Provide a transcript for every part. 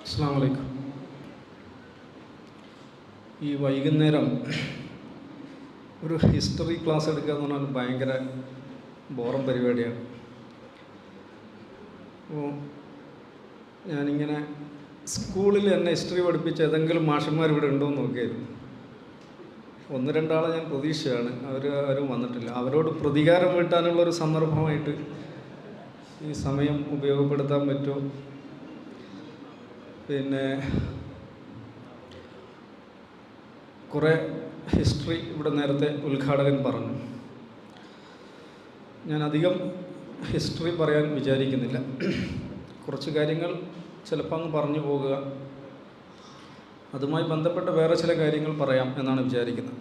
അസ്സലാമു അലൈക്കും. ഈ വൈകുന്നേരം ഒരു ഹിസ്റ്ററി ക്ലാസ് എടുക്കുക എന്ന് പറഞ്ഞാൽ ഭയങ്കര ബോറം പരിപാടിയാണ്. അപ്പോൾ ഞാനിങ്ങനെ സ്കൂളിൽ എന്നെ ഹിസ്റ്ററി പഠിപ്പിച്ച ഏതെങ്കിലും മാഷന്മാർ ഇവിടെ ഉണ്ടോ എന്ന് നോക്കിയായിരുന്നു. ഒന്ന് രണ്ടാളെ ഞാൻ പ്രതീക്ഷയാണ്, ആരും വന്നിട്ടില്ല. അവരോട് പ്രതികാരം വീട്ടാനുള്ളൊരു സന്ദർഭമായിട്ട് ഈ സമയം ഉപയോഗപ്പെടുത്താൻ പറ്റുമോ? പിന്നെ കുറേ ഹിസ്റ്ററി ഇവിടെ നേരത്തെ ഉദ്ഘാടകൻ പറഞ്ഞു. ഞാൻ അധികം ഹിസ്റ്ററി പറയാൻ വിചാരിക്കുന്നില്ല. കുറച്ച് കാര്യങ്ങൾ ചിലപ്പോൾ അങ്ങ് പറഞ്ഞു പോകുക, അതുമായി ബന്ധപ്പെട്ട വേറെ ചില കാര്യങ്ങൾ പറയാം എന്നാണ് വിചാരിക്കുന്നത്.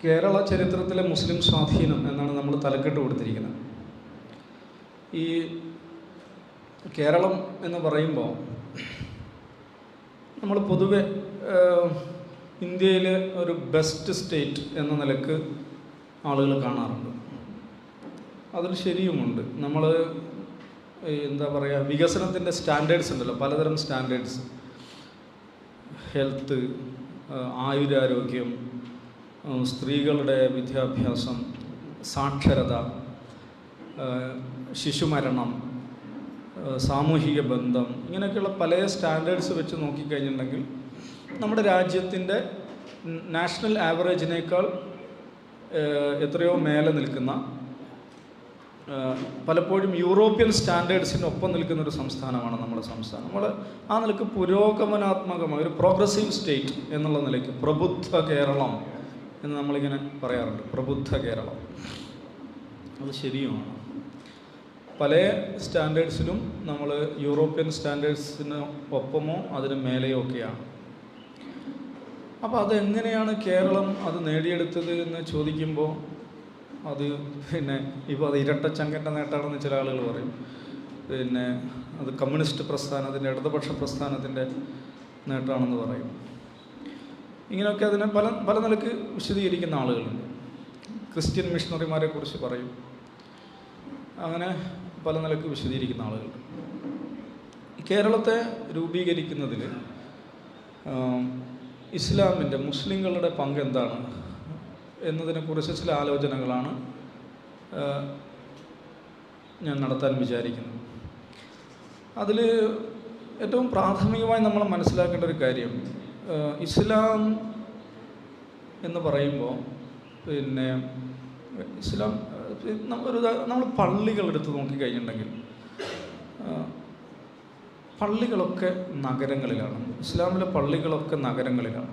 കേരള ചരിത്രത്തിലെ മുസ്ലിം സ്വാധീനം എന്നാണ് നമ്മൾ തലക്കെട്ട് കൊടുത്തിരിക്കുന്നത്. ഈ കേരളം എന്ന് പറയുമ്പോൾ നമ്മൾ പൊതുവെ ഇന്ത്യയിലെ ഒരു ബെസ്റ്റ് സ്റ്റേറ്റ് എന്ന നിലക്ക് ആളുകൾ കാണാറുണ്ട്. അതിൽ ശരിയുമുണ്ട്. നമ്മൾ എന്താ പറയുക, വികസനത്തിൻ്റെ സ്റ്റാൻഡേർഡ്സ് ഉണ്ടല്ലോ, പലതരം സ്റ്റാൻഡേർഡ്സ്. ഹെൽത്ത്, ആയുരാരോഗ്യം, സ്ത്രീകളുടെ വിദ്യാഭ്യാസം, സാക്ഷരത, ശിശുമരണം, സാമൂഹിക ബന്ധം, ഇങ്ങനെയൊക്കെയുള്ള പല സ്റ്റാൻഡേർഡ്സ് വെച്ച് നോക്കിക്കഴിഞ്ഞിട്ടുണ്ടെങ്കിൽ നമ്മുടെ രാജ്യത്തിൻ്റെ നാഷണൽ ആവറേജിനേക്കാൾ എത്രയോ മേലെ നിൽക്കുന്ന, പലപ്പോഴും യൂറോപ്യൻ സ്റ്റാൻഡേർഡ്സിനൊപ്പം നിൽക്കുന്നൊരു സംസ്ഥാനമാണ് നമ്മുടെ സംസ്ഥാനം. നമ്മൾ ആ നിലയ്ക്ക് പുരോഗമനാത്മകമായ ഒരു പ്രോഗ്രസീവ് സ്റ്റേറ്റ് എന്നുള്ള നിലയ്ക്ക് പ്രബുദ്ധ കേരളം എന്ന് നമ്മളിങ്ങനെ പറയാറുണ്ട്. പ്രബുദ്ധ കേരളം, അത് ശരിയുമാണ്. പല സ്റ്റാൻഡേർഡ്സിലും നമ്മൾ യൂറോപ്യൻ സ്റ്റാൻഡേർഡ്സിന് ഒപ്പമോ അതിന് മേലെയോ ഒക്കെയാണ്. അപ്പോൾ അതെങ്ങനെയാണ് കേരളം അത് നേടിയെടുത്തത് എന്ന് ചോദിക്കുമ്പോൾ അത് ഇപ്പോൾ അത് ഇരട്ടച്ചങ്കൻ്റെ നേട്ടമാണെന്ന് ചില ആളുകൾ പറയും. അത് കമ്മ്യൂണിസ്റ്റ് പ്രസ്ഥാനത്തിൻ്റെ, ഇടതുപക്ഷ പ്രസ്ഥാനത്തിൻ്റെ നേട്ടമാണെന്ന് പറയും. ഇങ്ങനെയൊക്കെ അതിനെ പല നിലക്ക് വിശദീകരിക്കുന്ന ആളുകളുണ്ട്. ക്രിസ്ത്യൻ മിഷണറിമാരെ കുറിച്ച് പറയും. അങ്ങനെ പല നിലക്ക് വിശദീകരിക്കുന്ന ആളുകളുണ്ട്. കേരളത്തെ രൂപീകരിക്കുന്നതിൽ ഇസ്ലാമിൻ്റെ, മുസ്ലിങ്ങളുടെ പങ്ക് എന്താണ് എന്നതിനെക്കുറിച്ച് ചില ആലോചനകളാണ് ഞാൻ നടത്താൻ വിചാരിക്കുന്നത്. അതിൽ ഏറ്റവും പ്രാഥമികമായി നമ്മൾ മനസ്സിലാക്കേണ്ട ഒരു കാര്യം, ഇസ്ലാം എന്ന് പറയുമ്പോൾ ഇസ്ലാം നമ്മൾ പള്ളികൾ എടുത്ത് നോക്കിക്കഴിഞ്ഞിട്ടുണ്ടെങ്കിൽ പള്ളികളൊക്കെ നഗരങ്ങളിലാണ്. ഇസ്ലാമിലെ പള്ളികളൊക്കെ നഗരങ്ങളിലാണ്.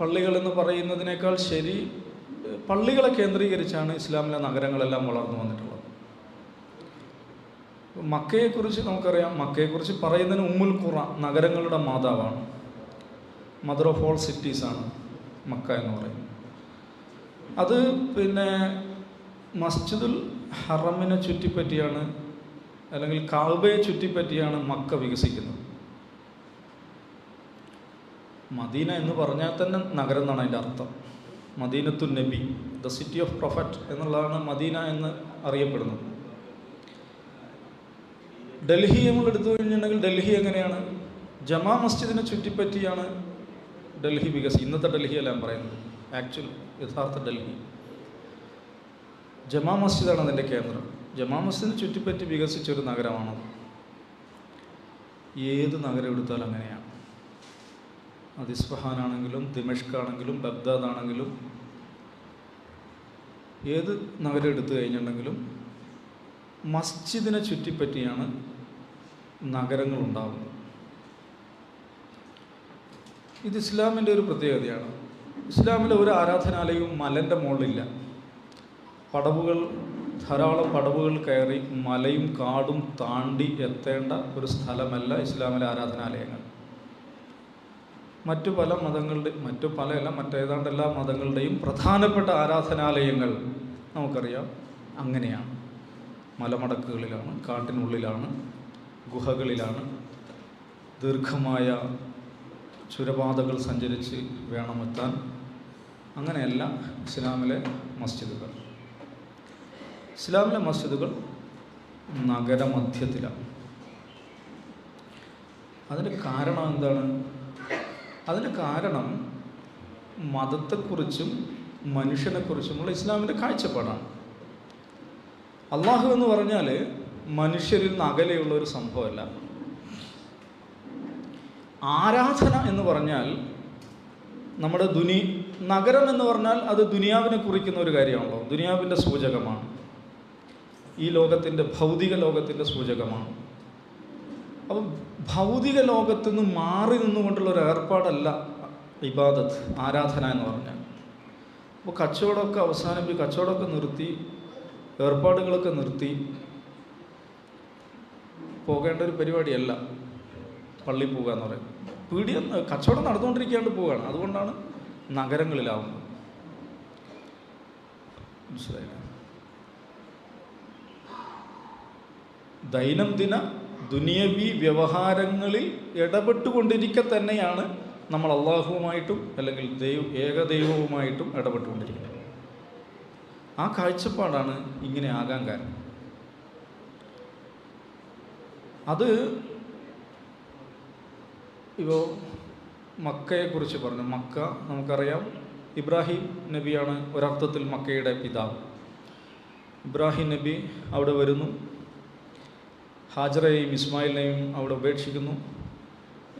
പള്ളികൾ എന്ന് പറയുന്നതിനേക്കാൾ ശരി, പള്ളികളെ കേന്ദ്രീകരിച്ചാണ് ഇസ്ലാമിലെ നഗരങ്ങളെല്ലാം വളർന്നു വന്നിട്ടുള്ളത്. മക്കയെക്കുറിച്ച് നമുക്കറിയാം. മക്കയെക്കുറിച്ച് പറയുന്നതിന് ഉമ്മുൽ ഖുറ, നഗരങ്ങളുടെ മാതാവാണ്. മദർ ഓഫ് ഓൾ സിറ്റീസാണ് മക്ക എന്ന് പറയുന്നത്. അത് മസ്ജിദുൽ ഹറമിനെ ചുറ്റിപ്പറ്റിയാണ്, അല്ലെങ്കിൽ കഅബയെ ചുറ്റിപ്പറ്റിയാണ് മക്ക വികസിക്കുന്നത്. മദീന എന്ന് പറഞ്ഞാൽ തന്നെ നഗരം എന്നാണ് അതിൻ്റെ അർത്ഥം. മദീനത്തുൻ നബി, ദ സിറ്റി ഓഫ് പ്രൊഫറ്റ് എന്നുള്ളതാണ് മദീന എന്ന് അറിയപ്പെടുന്നത്. ഡൽഹി നമ്മൾ എടുത്തു കഴിഞ്ഞിട്ടുണ്ടെങ്കിൽ ഡൽഹി എങ്ങനെയാണ്? ജമാ മസ്ജിദിനെ ചുറ്റിപ്പറ്റിയാണ് ഡൽഹി ഇന്നത്തെ ഡൽഹി അല്ല ഞാൻ പറയുന്നത്. യഥാർത്ഥ ഡൽഹി ജമാ മസ്ജിദാണ് അതിൻ്റെ കേന്ദ്രം. ജമാ മസ്ജിദിനെ ചുറ്റിപ്പറ്റി വികസിച്ചൊരു നഗരമാണത്. ഏത് നഗരം എടുത്താലും അങ്ങനെയാണ്. അത് ഇസ്ഫഹാനാണെങ്കിലും ദിമഷ്കാണെങ്കിലും ബഗ്ദാദാണെങ്കിലും ഏത് നഗരം എടുത്തു കഴിഞ്ഞിട്ടുണ്ടെങ്കിലും മസ്ജിദിനെ ചുറ്റിപ്പറ്റിയാണ് നഗരങ്ങളുണ്ടാകുന്നത്. ഇത് ഇസ്ലാമിൻ്റെ ഒരു പ്രത്യേകതയാണ്. ഇസ്ലാമിലെ ഒരു ആരാധനാലയവും മലൻ്റെ മുകളിലില്ല. ധാരാളം പടവുകൾ കയറി മലയും കാടും താണ്ടി എത്തേണ്ട ഒരു സ്ഥലമല്ല ഇസ്ലാമിലെ ആരാധനാലയങ്ങൾ. മറ്റേതാണ്ട് എല്ലാ മതങ്ങളുടെയും പ്രധാനപ്പെട്ട ആരാധനാലയങ്ങൾ നമുക്കറിയാം അങ്ങനെയാണ്. മലമടക്കുകളിലാണ്, കാട്ടിനുള്ളിലാണ്, ഗുഹകളിലാണ്, ദീർഘമായ ചുരപാതകൾ സഞ്ചരിച്ച് വേണമെത്താൻ. അങ്ങനെയല്ല ഇസ്ലാമിലെ മസ്ജിദുകൾ. ഇസ്ലാമിലെ മസ്ജിദുകൾ നഗരമധ്യത്തിലാണ്. അതിൻ്റെ കാരണം എന്താണ്? അതിൻ്റെ കാരണം മതത്തെക്കുറിച്ചും മനുഷ്യനെക്കുറിച്ചുമുള്ള ഇസ്ലാമിൻ്റെ കാഴ്ചപ്പാടാണ്. അള്ളാഹു എന്ന് പറഞ്ഞാൽ മനുഷ്യരിൽ നിന്ന് അകലെയുള്ള ഒരു സംഭവമല്ല. ആരാധന എന്ന് പറഞ്ഞാൽ നമ്മുടെ നഗരം എന്ന് പറഞ്ഞാൽ അത് ദുനിയാവിനെ കുറിക്കുന്ന ഒരു കാര്യമാണല്ലോ, ദുനിയാവിൻ്റെ സൂചകമാണ്, ഈ ലോകത്തിൻ്റെ ഭൗതിക ലോകത്തിൻ്റെ സൂചകമാണ്. അപ്പം ഭൗതിക ലോകത്തു നിന്ന് മാറി നിന്നുകൊണ്ടുള്ള ഒരു ഏർപ്പാടല്ല ഇബാദത്ത്, ആരാധന എന്ന് പറഞ്ഞാൽ. അപ്പോൾ കച്ചവടമൊക്കെ അവസാനിപ്പിച്ച് കച്ചവടമൊക്കെ നിർത്തി, ഏർപ്പാടുകളൊക്കെ നിർത്തി പോകേണ്ട ഒരു പരിപാടിയല്ല പള്ളി പോകുക എന്ന് പറയും. കച്ചവടം നടന്നുകൊണ്ടിരിക്കാണ്ട് പോവുകയാണ്. അതുകൊണ്ടാണ് നഗരങ്ങളിലാവുന്നത്. മനസ്സിലായില്ല? ദൈനംദിന ദുനിയവി വ്യവഹാരങ്ങളിൽ ഇടപെട്ടുകൊണ്ടിരിക്കെ തന്നെയാണ് നമ്മൾ അള്ളാഹുവുമായിട്ടും അല്ലെങ്കിൽ ഏകദൈവവുമായിട്ടും ഇടപെട്ടുകൊണ്ടിരിക്കുന്നത്. ആ കാഴ്ചപ്പാടാണ് ഇങ്ങനെ ആകാൻ കാരണം. അത് ഇപ്പോൾ മക്കയെക്കുറിച്ച് പറഞ്ഞു. മക്ക നമുക്കറിയാം, ഇബ്രാഹിം നബിയാണ് ഒരർത്ഥത്തിൽ മക്കയുടെ പിതാവ്. ഇബ്രാഹിം നബി അവിടെ വരുന്നു, ഹാജറയെയും ഇസ്മായിലിനെയും അവിടെ ഉപേക്ഷിക്കുന്നു.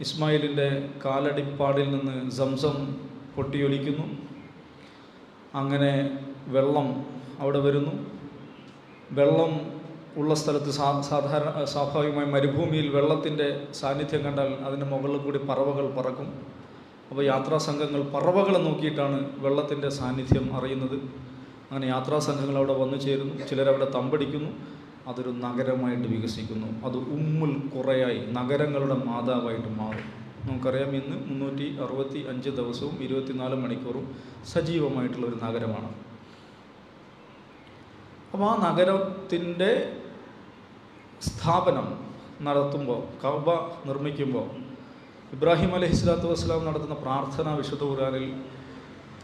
ഇസ്മായിലിൻ്റെ കാലടിപ്പാടിൽ നിന്ന് സംസം പൊട്ടിയൊലിക്കുന്നു. അങ്ങനെ വെള്ളം അവിടെ വരുന്നു. വെള്ളം ഉള്ള സ്ഥലത്ത് സ്വാഭാവികമായി മരുഭൂമിയിൽ വെള്ളത്തിൻ്റെ സാന്നിധ്യം കണ്ടാൽ അതിൻ്റെ മുകളിൽ കൂടി പറവകൾ പറക്കും. അപ്പോൾ യാത്രാസംഘങ്ങൾ പറവകളെ നോക്കിയിട്ടാണ് വെള്ളത്തിൻ്റെ സാന്നിധ്യം അറിയുന്നത്. അങ്ങനെ യാത്രാസംഘങ്ങൾ അവിടെ വന്നു ചേരുന്നു. ചിലരവിടെ തമ്പടിക്കുന്നു. അതൊരു നഗരമായിട്ട് വികസിക്കുന്നു. അത് ഉമ്മുൽ ഖുറയായി നഗരങ്ങളുടെ മാതാവായിട്ട് മാറും. നമുക്കറിയാം, ഇന്ന് 365 ദിവസവും 24 മണിക്കൂറും സജീവമായിട്ടുള്ളൊരു നഗരമാണ്. അപ്പോൾ ആ നഗരത്തിൻ്റെ സ്ഥാപനം നടത്തുമ്പോൾ, കഅബ നിർമ്മിക്കുമ്പോൾ ഇബ്രാഹിം അലൈഹിസ്സലാത്തു വസ്സലാം നടത്തുന്ന പ്രാർത്ഥന വിശുദ്ധ ഖുർആനിൽ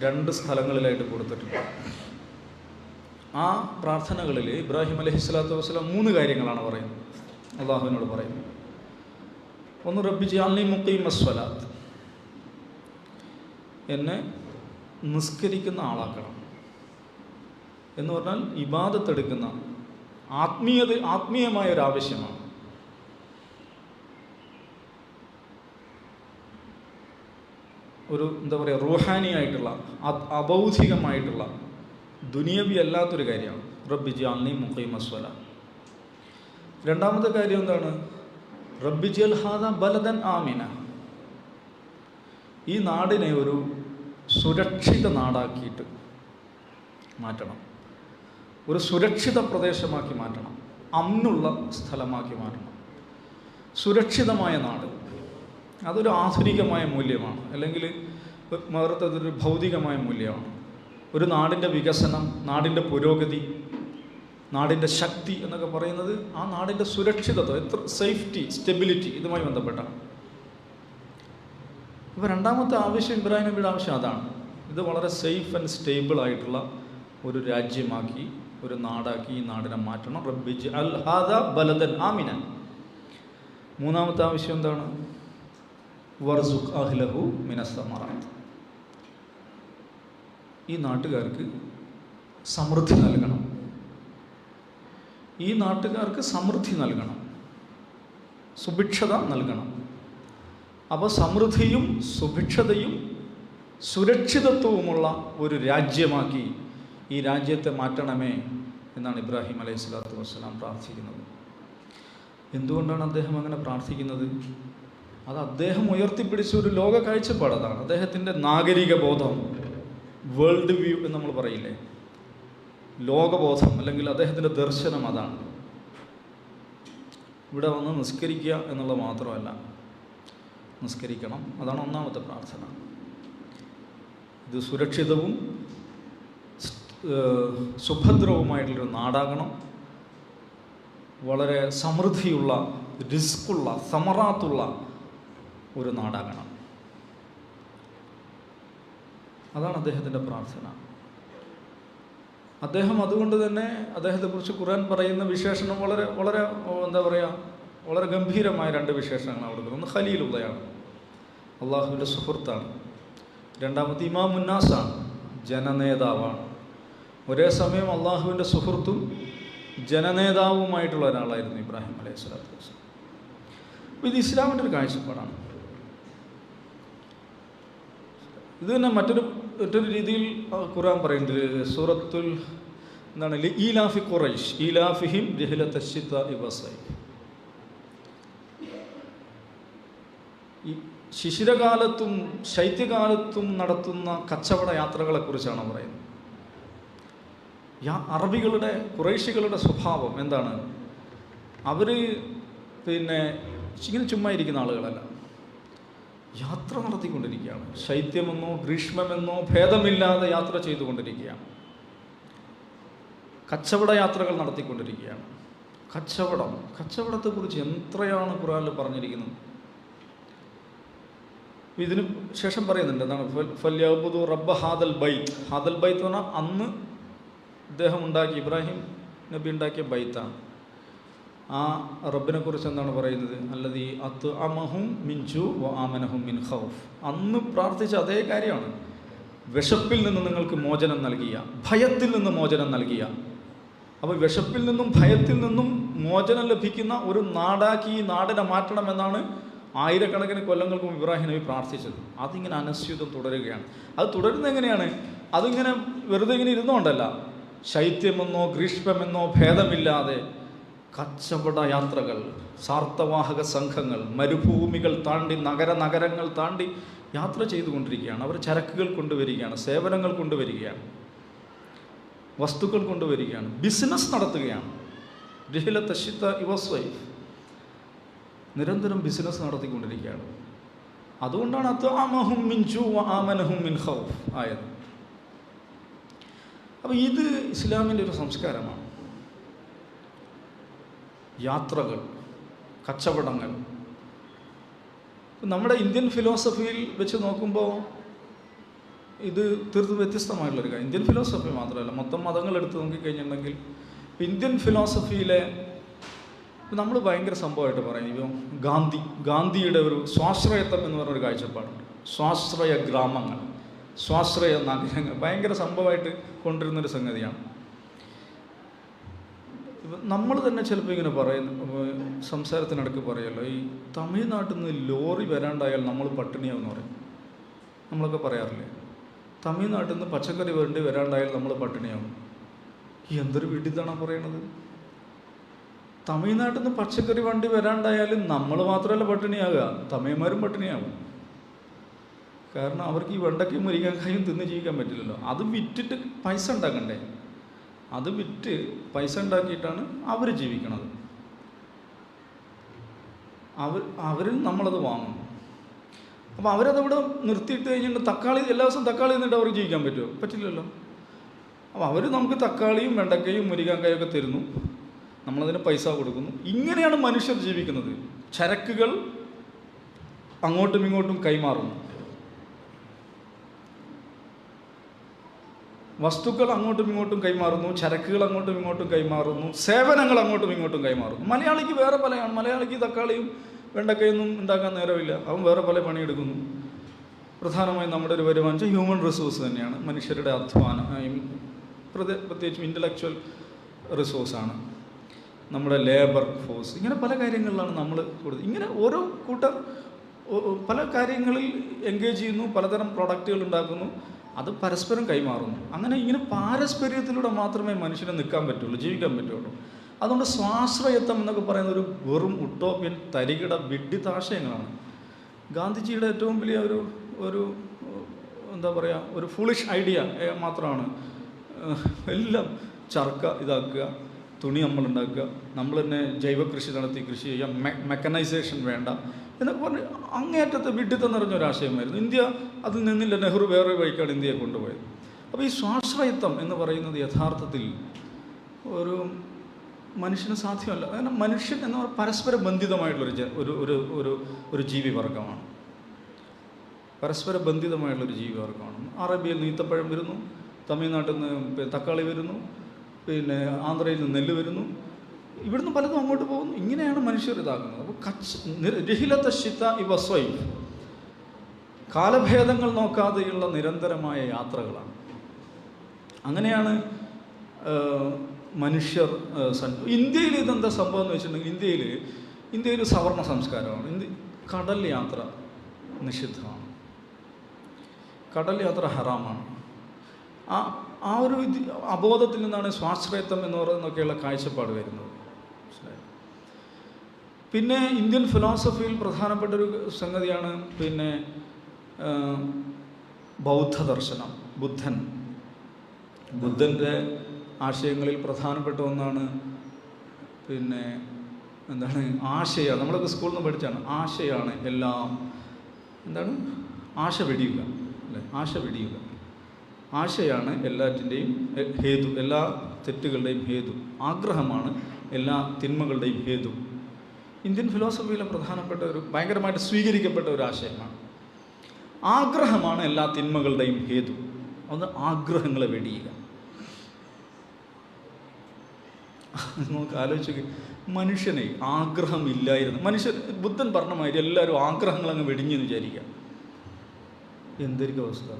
2 സ്ഥലങ്ങളിലായിട്ട് കൊടുത്തിട്ടുണ്ട്. ആ പ്രാർത്ഥനകളിൽ ഇബ്രാഹിം അലൈഹിസ്സലാത്തു വസ്സലാം 3 കാര്യങ്ങളാണ് പറയുന്നത്, അള്ളാഹുവിനോട് പറയുന്നത്. ഒന്ന്, റബ്ബി ജഅൽനി മുഖീമസ്സലാത്ത്, എന്നെ നിസ്കരിക്കുന്ന ആളാക്കണം എന്ന് പറഞ്ഞാൽ ഇബാദത്തെടുക്കുന്ന ആത്മീയമായൊരാവശ്യമാണ്. ഒരു എന്താ പറയുക, റൂഹാനിയായിട്ടുള്ള അബൗദ്ധികമായിട്ടുള്ള ദുനിയവി അല്ലാത്തൊരു കാര്യമാണ് റബ്ബി ജഅൽനി മുഖീമസ്സലാ. രണ്ടാമത്തെ കാര്യം എന്താണ്? റബ്ബി ജഅൽ ഹാദാ ബലദൻ ആമിന, ഈ നാടിനെ ഒരു സുരക്ഷിത നാടാക്കിയിട്ട് മാറ്റണം, ഒരു സുരക്ഷിത പ്രദേശമാക്കി മാറ്റണം, അമ്നുള്ള സ്ഥലമാക്കി മാറ്റണം. സുരക്ഷിതമായ നാട്, അതൊരു ആധുനികമായ മൂല്യമാണ്, അല്ലെങ്കിൽ മറുത്തതൊരു ഭൗതികമായ മൂല്യമാണ്. ഒരു നാടിൻ്റെ വികസനം, നാടിൻ്റെ പുരോഗതി, നാടിൻ്റെ ശക്തി എന്നൊക്കെ പറയുന്നത് ആ നാടിൻ്റെ സുരക്ഷിതത്വം, എത്ര സേഫ്റ്റി, സ്റ്റെബിലിറ്റി, ഇതുമായി ബന്ധപ്പെട്ടാണ്. ഇപ്പോൾ രണ്ടാമത്തെ ആവശ്യം, ഇബ്രാഹിം നബിയുടെ ആവശ്യം അതാണ്. ഇത് വളരെ സേഫ് ആൻഡ് സ്റ്റേബിൾ ആയിട്ടുള്ള ഒരു രാജ്യമാക്കി, ഒരു നാടാക്കി ഈ നാടിനെ മാറ്റണം. റബ്ബി ജഅൽ ഹാദാ ബലദൻ ആമിന. മൂന്നാമത്തെ ആവശ്യം എന്താണ്? വർസുഖ് അഹ്ലഹു മിനസ് സമറാത്ത്, ഈ നാട്ടുകാർക്ക് സമൃദ്ധി നൽകണം, ഈ നാട്ടുകാർക്ക് സമൃദ്ധി നൽകണം, സുഭിക്ഷത നൽകണം. അപ്പോൾ സമൃദ്ധിയും സുഭിക്ഷതയും സുരക്ഷിതത്വവുമുള്ള ഒരു രാജ്യമാക്കി ഈ രാജ്യത്തെ മാറ്റണമേ എന്നാണ് ഇബ്രാഹിം അലൈഹിസ്സലാത്തു വസ്സലാം പ്രാർത്ഥിക്കുന്നത്. എന്തുകൊണ്ടാണ് അദ്ദേഹം അങ്ങനെ പ്രാർത്ഥിക്കുന്നത്? അത് അദ്ദേഹം ഉയർത്തിപ്പിടിച്ച ഒരു ലോക കാഴ്ചപ്പാട്, അതാണ് അദ്ദേഹത്തിൻ്റെ നാഗരിക ബോധം, വേൾഡ് വ്യൂ എന്ന് നമ്മൾ പറയില്ലേ, ലോകബോധം, അല്ലെങ്കിൽ അദ്ദേഹത്തിൻ്റെ ദർശനം അതാണ്. ഇവിടെ വന്ന് നിസ്കരിക്കുക എന്നുള്ളത് മാത്രമല്ല, നിസ്കരിക്കണം, അതാണ് ഒന്നാമത്തെ പ്രാർത്ഥന. ഇത് സുരക്ഷിതവും സുഭദ്രവുമായിട്ടുള്ളൊരു നാടാകണം, വളരെ സമൃദ്ധിയുള്ള, റിസ്ക്കുള്ള, സമറാത്തുള്ള ഒരു നാടാകണം. അതാണ് അദ്ദേഹത്തിൻ്റെ പ്രാർത്ഥന. അദ്ദേഹം അതുകൊണ്ട് തന്നെ അദ്ദേഹത്തെക്കുറിച്ച് ഖുർആൻ പറയുന്ന വിശേഷണം വളരെ വളരെ എന്താ പറയുക, വളരെ ഗംഭീരമായ 2 വിശേഷണങ്ങളാണ് കൊടുക്കുന്നത്. ഒന്ന് ഖലീലുള്ളയാണ്, അള്ളാഹുവിൻ്റെ സുഹൃത്താണ്. രണ്ടാമത്തെ ഇമാമുന്നാസാണ്, ജനനേതാവാണ്. ഒരേ സമയം അള്ളാഹുവിൻ്റെ സുഹൃത്തും ജനനേതാവുമായിട്ടുള്ള ഒരാളായിരുന്നു ഇബ്രാഹിം അലൈഹി സ്വലാത്തു വസ്സലാം. ഇത് ഇസ്ലാമിൻ്റെ ഒരു കാഴ്ചപ്പാടാണ്. ഇത് തന്നെ മറ്റൊരു രീതിയിൽ ഖുർആൻ പറയുന്നുണ്ട്. സൂറത്തുൽ എന്താണ്, ഈലാഫി ഖുറൈശ് ഈലാഫിഹിം റിഹ്ലത അശ്ശിതാഇ വസ്സൈഫ്. ഈ ശിശിരകാലത്തും ശൈത്യകാലത്തും നടത്തുന്ന കച്ചവട യാത്രകളെക്കുറിച്ചാണ് പറയുന്നത്. അറബികളുടെ ഖുറൈശികളുടെ സ്വഭാവം എന്താണ്? അവർ ഇങ്ങനെ ചുമ്മാ ഇരിക്കുന്ന ആളുകളല്ല, യാത്ര നടത്തിക്കൊണ്ടിരിക്കുകയാണ്. ശൈത്യമെന്നോ ഗ്രീഷ്മമെന്നോ ഭേദമില്ലാതെ യാത്ര ചെയ്തുകൊണ്ടിരിക്കുകയാണ്. കച്ചവട യാത്രകൾ നടത്തിക്കൊണ്ടിരിക്കുകയാണ്. കച്ചവടത്തെക്കുറിച്ച് എത്രയാണ് ഖുർആനിൽ പറഞ്ഞിരിക്കുന്നത്. ഇതിന് ശേഷം പറയുന്നുണ്ട് എന്താണ്, ഫല്യഅ്ബുദു റബ്ബ ഹാദൽ ബൈത്ത്. ഹാദൽ ബൈത്ത് എന്ന് പറഞ്ഞാൽ അന്ന് ഇദ്ദേഹം ഉണ്ടാക്കി, ഇബ്രാഹിം നബി ഉണ്ടാക്കിയ ബൈത്താണ്. ആ റബ്ബിനെ കുറിച്ച് എന്താണ് പറയുന്നത്? അല്ലദീ അത്അമഹും മിൻ ജൂ വ ആമനഹും മിൻ ഖൗഫ്. അന്ന് പ്രാർത്ഥിച്ച അതേ കാര്യമാണ്. വിശപ്പിൽ നിന്ന് നിങ്ങൾക്ക് മോചനം നൽകിയ, ഭയത്തിൽ നിന്ന് മോചനം നൽകിയ. അപ്പോൾ വിശപ്പിൽ നിന്നും ഭയത്തിൽ നിന്നും മോചനം ലഭിക്കുന്ന ഒരു നാടാക്കി ഈ നാടിനെ മാറ്റണമെന്നാണ് ആയിരക്കണക്കിന് കൊല്ലങ്ങൾക്ക് മുമ്പ് ഇബ്രാഹിം നബി പ്രാർത്ഥിച്ചത്. അതിങ്ങനെ അനസ്യൂതം തുടരുകയാണ്. അത് തുടരുന്നത് എങ്ങനെയാണ്? അതിങ്ങനെ വെറുതെ ഇങ്ങനെ ഇരുന്നുകൊണ്ടല്ല, ശൈത്യമെന്നോ ഗ്രീഷ്മമെന്നോ ഭേദമില്ലാതെ കച്ചവട യാത്രകൾ, സാർത്ഥവാഹക സംഘങ്ങൾ മരുഭൂമികൾ താണ്ടി നഗരങ്ങൾ താണ്ടി യാത്ര ചെയ്തുകൊണ്ടിരിക്കുകയാണ്. അവർ ചരക്കുകൾ കൊണ്ടുവരികയാണ്, സേവനങ്ങൾ കൊണ്ടുവരികയാണ്, വസ്തുക്കൾ കൊണ്ടുവരികയാണ്, ബിസിനസ് നടത്തുകയാണ്. റിഹ്ലത അശ്ശിതാഇ വസ്സൈഫ്, നിരന്തരം ബിസിനസ് നടത്തിക്കൊണ്ടിരിക്കുകയാണ്. അതുകൊണ്ടാണ് അത്അമഹും മിൻ ജൂ വ ആമനഹും മിൻ ഖൗഫ് ആയത്. അപ്പോൾ ഇത് ഇസ്ലാമിൻ്റെ ഒരു സംസ്കാരമാണ്. യാത്രകൾ, കച്ചവടങ്ങൾ. നമ്മുടെ ഇന്ത്യൻ ഫിലോസഫിയിൽ വെച്ച് നോക്കുമ്പോൾ ഇത് തീർത്തും വ്യത്യസ്തമായിട്ടുള്ളൊരു കാര്യം. ഇന്ത്യൻ ഫിലോസഫി മാത്രമല്ല, മൊത്തം മതങ്ങൾ എടുത്ത് നോക്കിക്കഴിഞ്ഞിട്ടുണ്ടെങ്കിൽ ഇന്ത്യൻ ഫിലോസഫിയിലെ നമ്മൾ ഭയങ്കര സംഭവമായിട്ട് പറയും. ഇപ്പോൾ ഗാന്ധിയുടെ ഒരു സ്വാശ്രയത്വം എന്ന് പറഞ്ഞൊരു കാഴ്ചപ്പാടുണ്ട്. സ്വാശ്രയ ഗ്രാമങ്ങൾ, സ്വാശ്രയ നഗരങ്ങൾ ഭയങ്കര സംഭവമായിട്ട് കൊണ്ടുവരുന്നൊരു സംഗതിയാണ്. നമ്മൾ തന്നെ ചിലപ്പോൾ ഇങ്ങനെ സംസാരത്തിനിടയ്ക്ക് പറയുമല്ലോ, ഈ തമിഴ്നാട്ടിൽ നിന്ന് ലോറി വരാണ്ടായാൽ നമ്മൾ പട്ടിണിയാവെന്ന് പറയും. നമ്മളൊക്കെ പറയാറില്ലേ, തമിഴ്നാട്ടിൽ നിന്ന് പച്ചക്കറി വരാണ്ടായാൽ നമ്മൾ പട്ടിണിയാവും. എന്തൊരു വിഡിതാണ് പറയണത്. തമിഴ്നാട്ടിൽ നിന്ന് പച്ചക്കറി വണ്ടി വരാണ്ടായാലും നമ്മൾ മാത്രമല്ല പട്ടിണിയാകുക, തമിഴന്മാരും പട്ടിണിയാകും. കാരണം അവർക്ക് ഈ വെണ്ടക്കയും മുരിങ്ങക്കായും തിന്ന് ജീവിക്കാൻ പറ്റില്ലല്ലോ. അത് വിറ്റിട്ട് പൈസ ഉണ്ടാക്കണ്ടേ? അത് വിറ്റ് പൈസ ഉണ്ടാക്കിയിട്ടാണ് അവർ ജീവിക്കണത്. അവരിൽ നമ്മളത് വാങ്ങും. അപ്പോൾ അവരതവിടെ നിർത്തിയിട്ട് കഴിഞ്ഞിട്ട് എല്ലാ ദിവസവും തക്കാളി തിന്നിട്ട് അവർക്ക് ജീവിക്കാൻ പറ്റുമോ? പറ്റില്ലല്ലോ. അപ്പോൾ അവർ നമുക്ക് തക്കാളിയും വെണ്ടക്കയും മുരിങ്ങക്കായും ഒക്കെ തരുന്നു, നമ്മളതിന് പൈസ കൊടുക്കുന്നു. ഇങ്ങനെയാണ് മനുഷ്യർ ജീവിക്കുന്നത്. ചരക്കുകൾ അങ്ങോട്ടും ഇങ്ങോട്ടും കൈമാറുന്നു, വസ്തുക്കൾ അങ്ങോട്ടും ഇങ്ങോട്ടും കൈമാറുന്നു, ചരക്കുകൾ അങ്ങോട്ടും ഇങ്ങോട്ടും കൈമാറുന്നു, സേവനങ്ങൾ അങ്ങോട്ടും ഇങ്ങോട്ടും കൈമാറുന്നു. മലയാളിക്ക് വേറെ പലയാണ്. മലയാളിക്ക് തക്കാളിയും വെണ്ടക്കയൊന്നും ഉണ്ടാക്കാൻ നേരമില്ല, അവൻ വേറെ പല പണിയെടുക്കുന്നു. പ്രധാനമായും നമ്മുടെ ഒരു വരുമാനം ഹ്യൂമൻ റിസോഴ്സ് തന്നെയാണ്, മനുഷ്യരുടെ അധ്വാനം, പ്രത്യേകിച്ചും ഇൻ്റലക്ച്വൽ റിസോഴ്സാണ്, നമ്മുടെ ലേബർ ഫോഴ്സ്. ഇങ്ങനെ പല കാര്യങ്ങളിലാണ് നമ്മൾ കൊടുത്തത്. ഇങ്ങനെ ഓരോ കൂട്ടർ പല കാര്യങ്ങളിൽ എൻഗേജ് ചെയ്യുന്നു, പലതരം പ്രോഡക്റ്റുകൾ ഉണ്ടാക്കുന്നു, അത് പരസ്പരം കൈമാറുന്നു. അങ്ങനെ ഇങ്ങനെ പാരസ്പര്യത്തിലൂടെ മാത്രമേ മനുഷ്യനെ നിൽക്കാൻ പറ്റുള്ളൂ, ജീവിക്കാൻ പറ്റുള്ളൂ. അതുകൊണ്ട് സ്വാശ്രയത്വം എന്നൊക്കെ പറയുന്ന ഒരു വെറും ഉട്ടോപ്യൻ തരികിട വിഡ്ഢിതാശയങ്ങളാണ്. ഗാന്ധിജിയുടെ ഏറ്റവും വലിയ ഒരു എന്താ പറയുക, ഒരു ഫൂളിഷ് ഐഡിയ മാത്രമാണ്. എല്ലാം ചർക്ക ഇതാക്കുക, തുണി നമ്മളുണ്ടാക്കുക, നമ്മൾ തന്നെ ജൈവ കൃഷി നടത്തി കൃഷി ചെയ്യാം, മെക്കനൈസേഷൻ വേണ്ട എന്നൊക്കെ പറഞ്ഞ് അങ്ങേയറ്റത്തെ വിഡ്ഢിത്തം നിറഞ്ഞൊരാശയമായിരുന്നു. ഇന്ത്യ അതിൽ നിന്നില്ല, നെഹ്റു വേറെ വഴിക്കാണ് ഇന്ത്യയെ കൊണ്ടുപോയത്. അപ്പോൾ ഈ സ്വാശ്രയത്വം എന്ന് പറയുന്നത് യഥാർത്ഥത്തിൽ ഒരു മനുഷ്യന് സാധ്യമല്ല. കാരണം മനുഷ്യൻ എന്ന് പറഞ്ഞാൽ പരസ്പര ബന്ധിതമായിട്ടുള്ളൊരു ജീവിവർഗമാണ്. പരസ്പര ബന്ധിതമായിട്ടുള്ളൊരു ജീവിവർഗമാണ്. അറേബ്യയിൽ നിന്ന് ഈത്തപ്പഴം വരുന്നു, തമിഴ്നാട്ടിൽ നിന്ന് തക്കാളി വരുന്നു, പിന്നെ ആന്ധ്രയിൽ നിന്ന് നെല്ല് വരുന്നു, ഇവിടുന്ന് പലതും അങ്ങോട്ട് പോകുന്നു. ഇങ്ങനെയാണ് മനുഷ്യർ ഇതാക്കുന്നത്. അപ്പോൾ രഹിലത്ത ശിത്ത ഇവ സ്വൈഫ്, കാലഭേദങ്ങൾ നോക്കാതെയുള്ള നിരന്തരമായ യാത്രകളാണ്. അങ്ങനെയാണ് മനുഷ്യർ. ഇന്ത്യയിൽ ഇതെന്താ സംഭവം എന്ന് വെച്ചിട്ടുണ്ടെങ്കിൽ, ഇന്ത്യയിൽ സവർണ സംസ്കാരമാണ്. കടൽ യാത്ര നിഷിദ്ധമാണ്, കടൽ യാത്ര ഹറാമാണ്. ആ ഒരു അബോധത്തിൽ നിന്നാണ് സ്വാശ്രയത്വം എന്ന് പറയുന്നതൊക്കെയുള്ള കാഴ്ചപ്പാട് വരുന്നത്. പിന്നെ ഇന്ത്യൻ ഫിലോസഫിയിൽ പ്രധാനപ്പെട്ടൊരു സംഗതിയാണ് പിന്നെ ബൗദ്ധ ദർശനം. ബുദ്ധൻ്റെ ആശയങ്ങളിൽ പ്രധാനപ്പെട്ട ഒന്നാണ് പിന്നെ എന്താണ് ആശയാണ്. നമ്മളൊക്കെ സ്കൂളിൽ നിന്ന് പഠിച്ചാണ് ആശയാണ് എല്ലാം. എന്താണ് ആശ വെടിയുക, അല്ലേ? ആശ വെടിയുക. ആശയാണ് എല്ലാറ്റിൻ്റെയും ഹേതു, എല്ലാ തെറ്റുകളുടെയും ഹേതു. ആഗ്രഹമാണ് എല്ലാ തിന്മകളുടെയും ഹേതു. ഇന്ത്യൻ ഫിലോസഫിയിലെ പ്രധാനപ്പെട്ട ഒരു ഭയങ്കരമായിട്ട് സ്വീകരിക്കപ്പെട്ട ഒരു ആശയമാണ്. ആഗ്രഹമാണ് എല്ലാ തിന്മകളുടെയും ഹേതു. ഒന്ന് ആഗ്രഹങ്ങളെ വെടിയുക. നമുക്ക് ആലോചിച്ച് മനുഷ്യനെ ആഗ്രഹമില്ലായിരുന്നു. ബുദ്ധൻ പറഞ്ഞ മാതിരി എല്ലാവരും ആഗ്രഹങ്ങളങ്ങ് വെടിഞ്ഞെന്ന് വിചാരിക്കുക. എന്തൊരു അവസ്ഥ!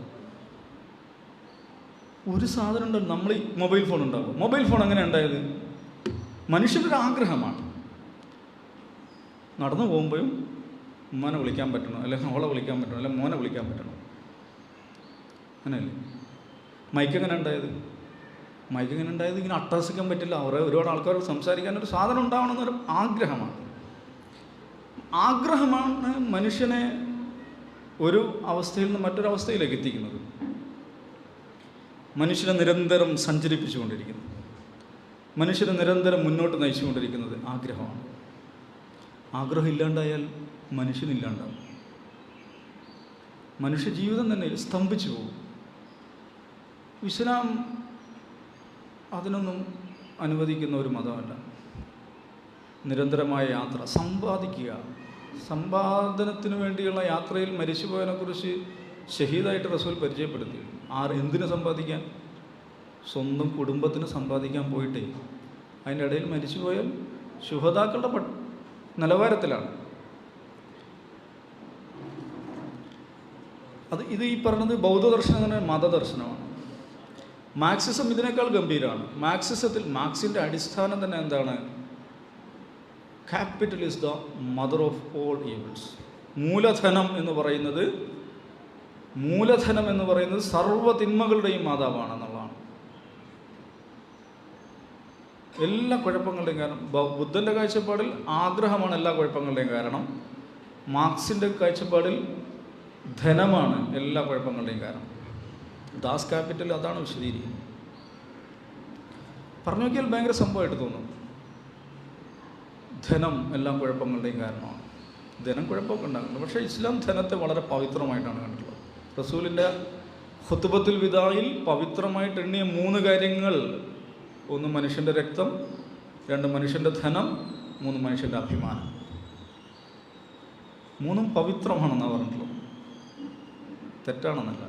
ഒരു സാധനം ഉണ്ടല്ലോ, നമ്മൾ ഈ മൊബൈൽ ഫോൺ ഉണ്ടാകും. മൊബൈൽ ഫോൺ എങ്ങനെ ഉണ്ടായത്? മനുഷ്യനൊരു ആഗ്രഹമാണ്. നടന്നു പോകുമ്പോഴും ഉമ്മാനെ വിളിക്കാൻ പറ്റണം, അല്ലെങ്കിൽ അവളെ വിളിക്കാൻ പറ്റണം, അല്ലെങ്കിൽ മോനെ വിളിക്കാൻ പറ്റണം. അങ്ങനെയല്ലേ? മൈക്ക് എങ്ങനെ ഉണ്ടായത്? ഇങ്ങനെ അട്ടഹസിക്കാൻ പറ്റില്ല. ഒരുപാട് ആൾക്കാരോട് സംസാരിക്കാനൊരു സാധനം ഉണ്ടാവണമെന്നൊരു ആഗ്രഹമാണ്. ആഗ്രഹമാണ് മനുഷ്യനെ ഒരു അവസ്ഥയിൽ നിന്ന് മറ്റൊരവസ്ഥയിലേക്ക് എത്തിക്കുന്നത്, മനുഷ്യനെ നിരന്തരം സഞ്ചരിപ്പിച്ചുകൊണ്ടിരിക്കുന്നത്, മനുഷ്യനെ നിരന്തരം മുന്നോട്ട് നയിച്ചുകൊണ്ടിരിക്കുന്നത് ആഗ്രഹമാണ്. ആഗ്രഹം ഇല്ലാണ്ടായാൽ മനുഷ്യനില്ലാണ്ടാവും. മനുഷ്യ ജീവിതം തന്നെ സ്തംഭിച്ചു പോകും. ഇസ്ലാം അതിനൊന്നും അനുവദിക്കുന്ന ഒരു മതമല്ല. നിരന്തരമായ യാത്ര, സമ്പാദിക്കുക. സമ്പാദനത്തിന് വേണ്ടിയുള്ള യാത്രയിൽ മരിച്ചുപോയതിനെക്കുറിച്ച് ഷഹീദായിട്ട് റസൂൽ പരിചയപ്പെടുത്തി. എന്തിനു സമ്പാദിക്കാൻ? സ്വന്തം കുടുംബത്തിന് സമ്പാദിക്കാൻ പോയിട്ടേ അതിൻ്റെ ഇടയിൽ മരിച്ചുപോയാൽ ശുഹദാക്കളുടെ നിലവാരത്തിലാണ്. ഇത് ഈ പറഞ്ഞത് ബൗദ്ധദർശനം തന്നെ മതദർശനമാണ്. മാർക്സിസം ഇതിനേക്കാൾ ഗംഭീരമാണ്. മാർക്സിൻ്റെ അടിസ്ഥാനം തന്നെ എന്താണ്? Capital is the mother of all evils. മൂലധനം എന്ന് പറയുന്നത് സർവ്വ തിന്മകളുടെയും മാതാവാണെന്നുള്ളതാണ്. എല്ലാ കുഴപ്പങ്ങളുടെയും കാരണം ബുദ്ധൻ്റെ കാഴ്ചപ്പാടിൽ ആഗ്രഹമാണ് എല്ലാ കുഴപ്പങ്ങളുടെയും കാരണം. മാർക്സിൻ്റെ കാഴ്ചപ്പാടിൽ ധനമാണ് എല്ലാ കുഴപ്പങ്ങളുടെയും കാരണം. ദാസ് ക്യാപിറ്റൽ അതാണ് വിശദീകരിക്കുന്നത്. പറഞ്ഞു നോക്കിയാൽ ഭയങ്കര സംഭവമായിട്ട് തോന്നും. ധനം എല്ലാ കുഴപ്പങ്ങളുടെയും കാരണമാണ്. ധനം കുഴപ്പമൊക്കെ ഉണ്ടാകുന്നുണ്ട്. പക്ഷേ ഇസ്ലാം ധനത്തെ വളരെ പവിത്രമായിട്ടാണ് കണ്ടിട്ടുള്ളത്. റസൂലിൻ്റെ ഖുത്ബത്തുൽ വിദായിൽ പവിത്രമായിട്ട് എണ്ണിയ 3 കാര്യങ്ങൾ: 1 മനുഷ്യൻ്റെ രക്തം, 2 മനുഷ്യൻ്റെ ധനം, 3 മനുഷ്യൻ്റെ അഭിമാനം. 3ഉം പവിത്രമാണെന്നാണ് പറഞ്ഞിട്ടുള്ളത്. തെറ്റാണെന്നല്ല.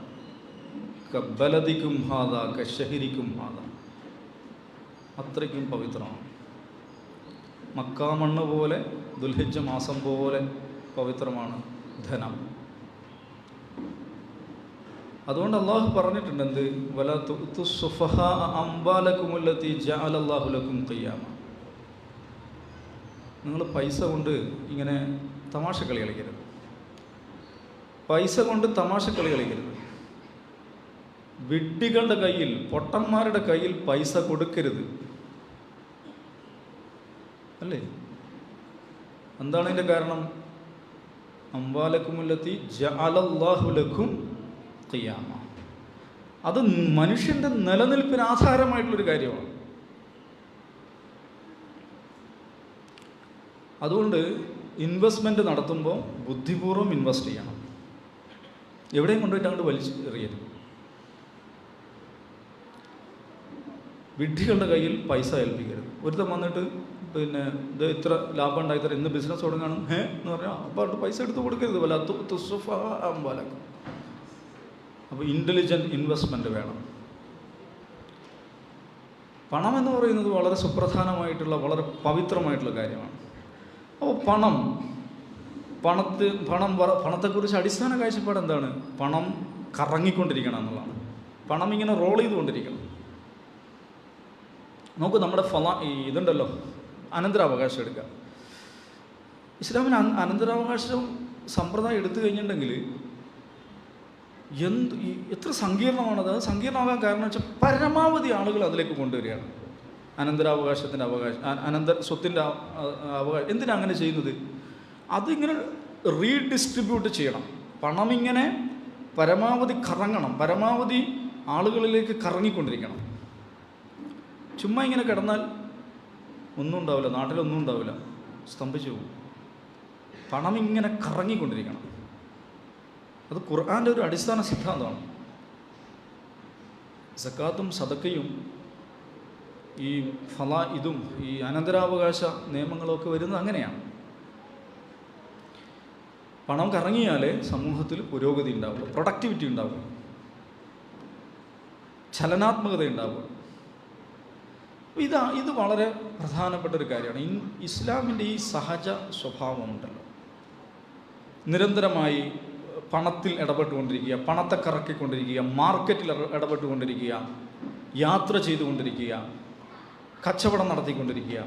കബലദിക്കും ഹാദ കശഹരിക്കും ഹാദ, അത്രയ്ക്കും പവിത്രമാണ്. മക്കാ മണ്ണ് പോലെ, ദുൽഹിജ്ജ മാസം പോലെ പവിത്രമാണ് ധനം. അതുകൊണ്ട് അള്ളാഹു പറഞ്ഞിട്ടുണ്ട്, എന്ത്? വലാ തുഅ്തു സുഫഹാ അംവാലകുമുല്ലതി ജഅലല്ലാഹു ലക്കും ഖിയാമ. നിങ്ങൾ പൈസ കൊണ്ട് ഇങ്ങനെ തമാശക്കളി കളിക്കരുത്. പൈസ കൊണ്ട് തമാശക്കളി കളിക്കരുത്. വിഡ്ഢികളുടെ കയ്യിൽ, പൊട്ടന്മാരുടെ കയ്യിൽ പൈസ കൊടുക്കരുത്. അല്ലേ? എന്താണ് അതിൻ്റെ കാരണം? അംവാലകുമുല്ലതി ജഅലല്ലാഹു ലക്കും ഖിയാമ. അത് മനുഷ്യൻ്റെ നിലനിൽപ്പിന് ആധാരമായിട്ടുള്ളൊരു കാര്യമാണ്. അതുകൊണ്ട് ഇൻവെസ്റ്റ്മെൻറ്റ് നടത്തുമ്പോൾ ബുദ്ധിപൂർവ്വം ഇൻവെസ്റ്റ് ചെയ്യണം. എവിടെയും കൊണ്ടുപോയിട്ട് അങ്ങോട്ട് വലിച്ച് എറിയരുത്. വിഡ്ഢികളുടെ കയ്യിൽ പൈസ ഏൽപ്പിക്കരുത്. ഒരുത്തം വന്നിട്ട് പിന്നെ ഇത് ഇത്ര ലാഭം ഉണ്ടായിത്തരാം, ഇന്ന് ബിസിനസ് തുടങ്ങണം എന്ന് പറഞ്ഞാൽ അപ്പോൾ അവിടെ പൈസ എടുത്ത് കൊടുക്കരുത്. വല്ല തുസുഫ അംവാലക്കും. അപ്പോൾ ഇൻ്റലിജൻറ്റ് ഇൻവെസ്റ്റ്മെൻറ്റ് വേണം. പണം എന്ന് പറയുന്നത് വളരെ സുപ്രധാനമായിട്ടുള്ള, വളരെ പവിത്രമായിട്ടുള്ള കാര്യമാണ്. അപ്പോൾ പണത്തെക്കുറിച്ച് അടിസ്ഥാന കാഴ്ചപ്പാട് എന്താണ്? പണം കറങ്ങിക്കൊണ്ടിരിക്കണം എന്നുള്ളതാണ്. പണം ഇങ്ങനെ റോൾ ചെയ്തുകൊണ്ടിരിക്കണം. നമുക്ക് നമ്മുടെ ഇതുണ്ടല്ലോ, അനന്തരാവകാശം എടുക്കാം. ഇസ്ലാമിന് അനന്തരാവകാശം സമ്പ്രദായം എടുത്തു കഴിഞ്ഞിട്ടുണ്ടെങ്കിൽ എത്ര സങ്കീർണമാണത്. അത് സങ്കീർണമാകാൻ കാരണം വെച്ചാൽ പരമാവധി ആളുകൾ അതിലേക്ക് കൊണ്ടുവരികയാണ്. അനന്തരാവകാശത്തിൻ്റെ സ്വത്തിൻ്റെ അവകാശം. എന്തിനാണ് അങ്ങനെ ചെയ്യുന്നത്? അതിങ്ങനെ റീഡിസ്ട്രിബ്യൂട്ട് ചെയ്യണം. പണം ഇങ്ങനെ പരമാവധി കറങ്ങണം, പരമാവധി ആളുകളിലേക്ക് കറങ്ങിക്കൊണ്ടിരിക്കണം. ചുമ്മാ ഇങ്ങനെ കിടന്നാൽ ഒന്നും ഉണ്ടാവില്ല, നാട്ടിലൊന്നും ഉണ്ടാവില്ല, സ്തംഭിച്ചു പോകും. പണം ഇങ്ങനെ കറങ്ങിക്കൊണ്ടിരിക്കണം. അത് ഖുർആൻ്റെ ഒരു അടിസ്ഥാന സിദ്ധാന്തമാണ്. സക്കാത്തും സദക്കയും ഈ ഇതും ഈ അനന്തരാവകാശ നിയമങ്ങളൊക്കെ വരുന്നത് അങ്ങനെയാണ്. പണം കറങ്ങിയാലേ സമൂഹത്തിൽ പുരോഗതി ഉണ്ടാവുക, പ്രൊഡക്ടിവിറ്റി ഉണ്ടാവുക, ചലനാത്മകത ഉണ്ടാവുക. ഇത് വളരെ പ്രധാനപ്പെട്ട ഒരു കാര്യമാണ്. ഇസ്ലാമിൻ്റെ ഈ സഹജ സ്വഭാവമുണ്ടല്ലോ, നിരന്തരമായി പണത്തിൽ ഇടപെട്ടുകൊണ്ടിരിക്കുക, പണത്തെ കറക്കിക്കൊണ്ടിരിക്കുക, മാർക്കറ്റിൽ ഇടപെട്ടുകൊണ്ടിരിക്കുക, യാത്ര ചെയ്തുകൊണ്ടിരിക്കുക, കച്ചവടം നടത്തിക്കൊണ്ടിരിക്കുക,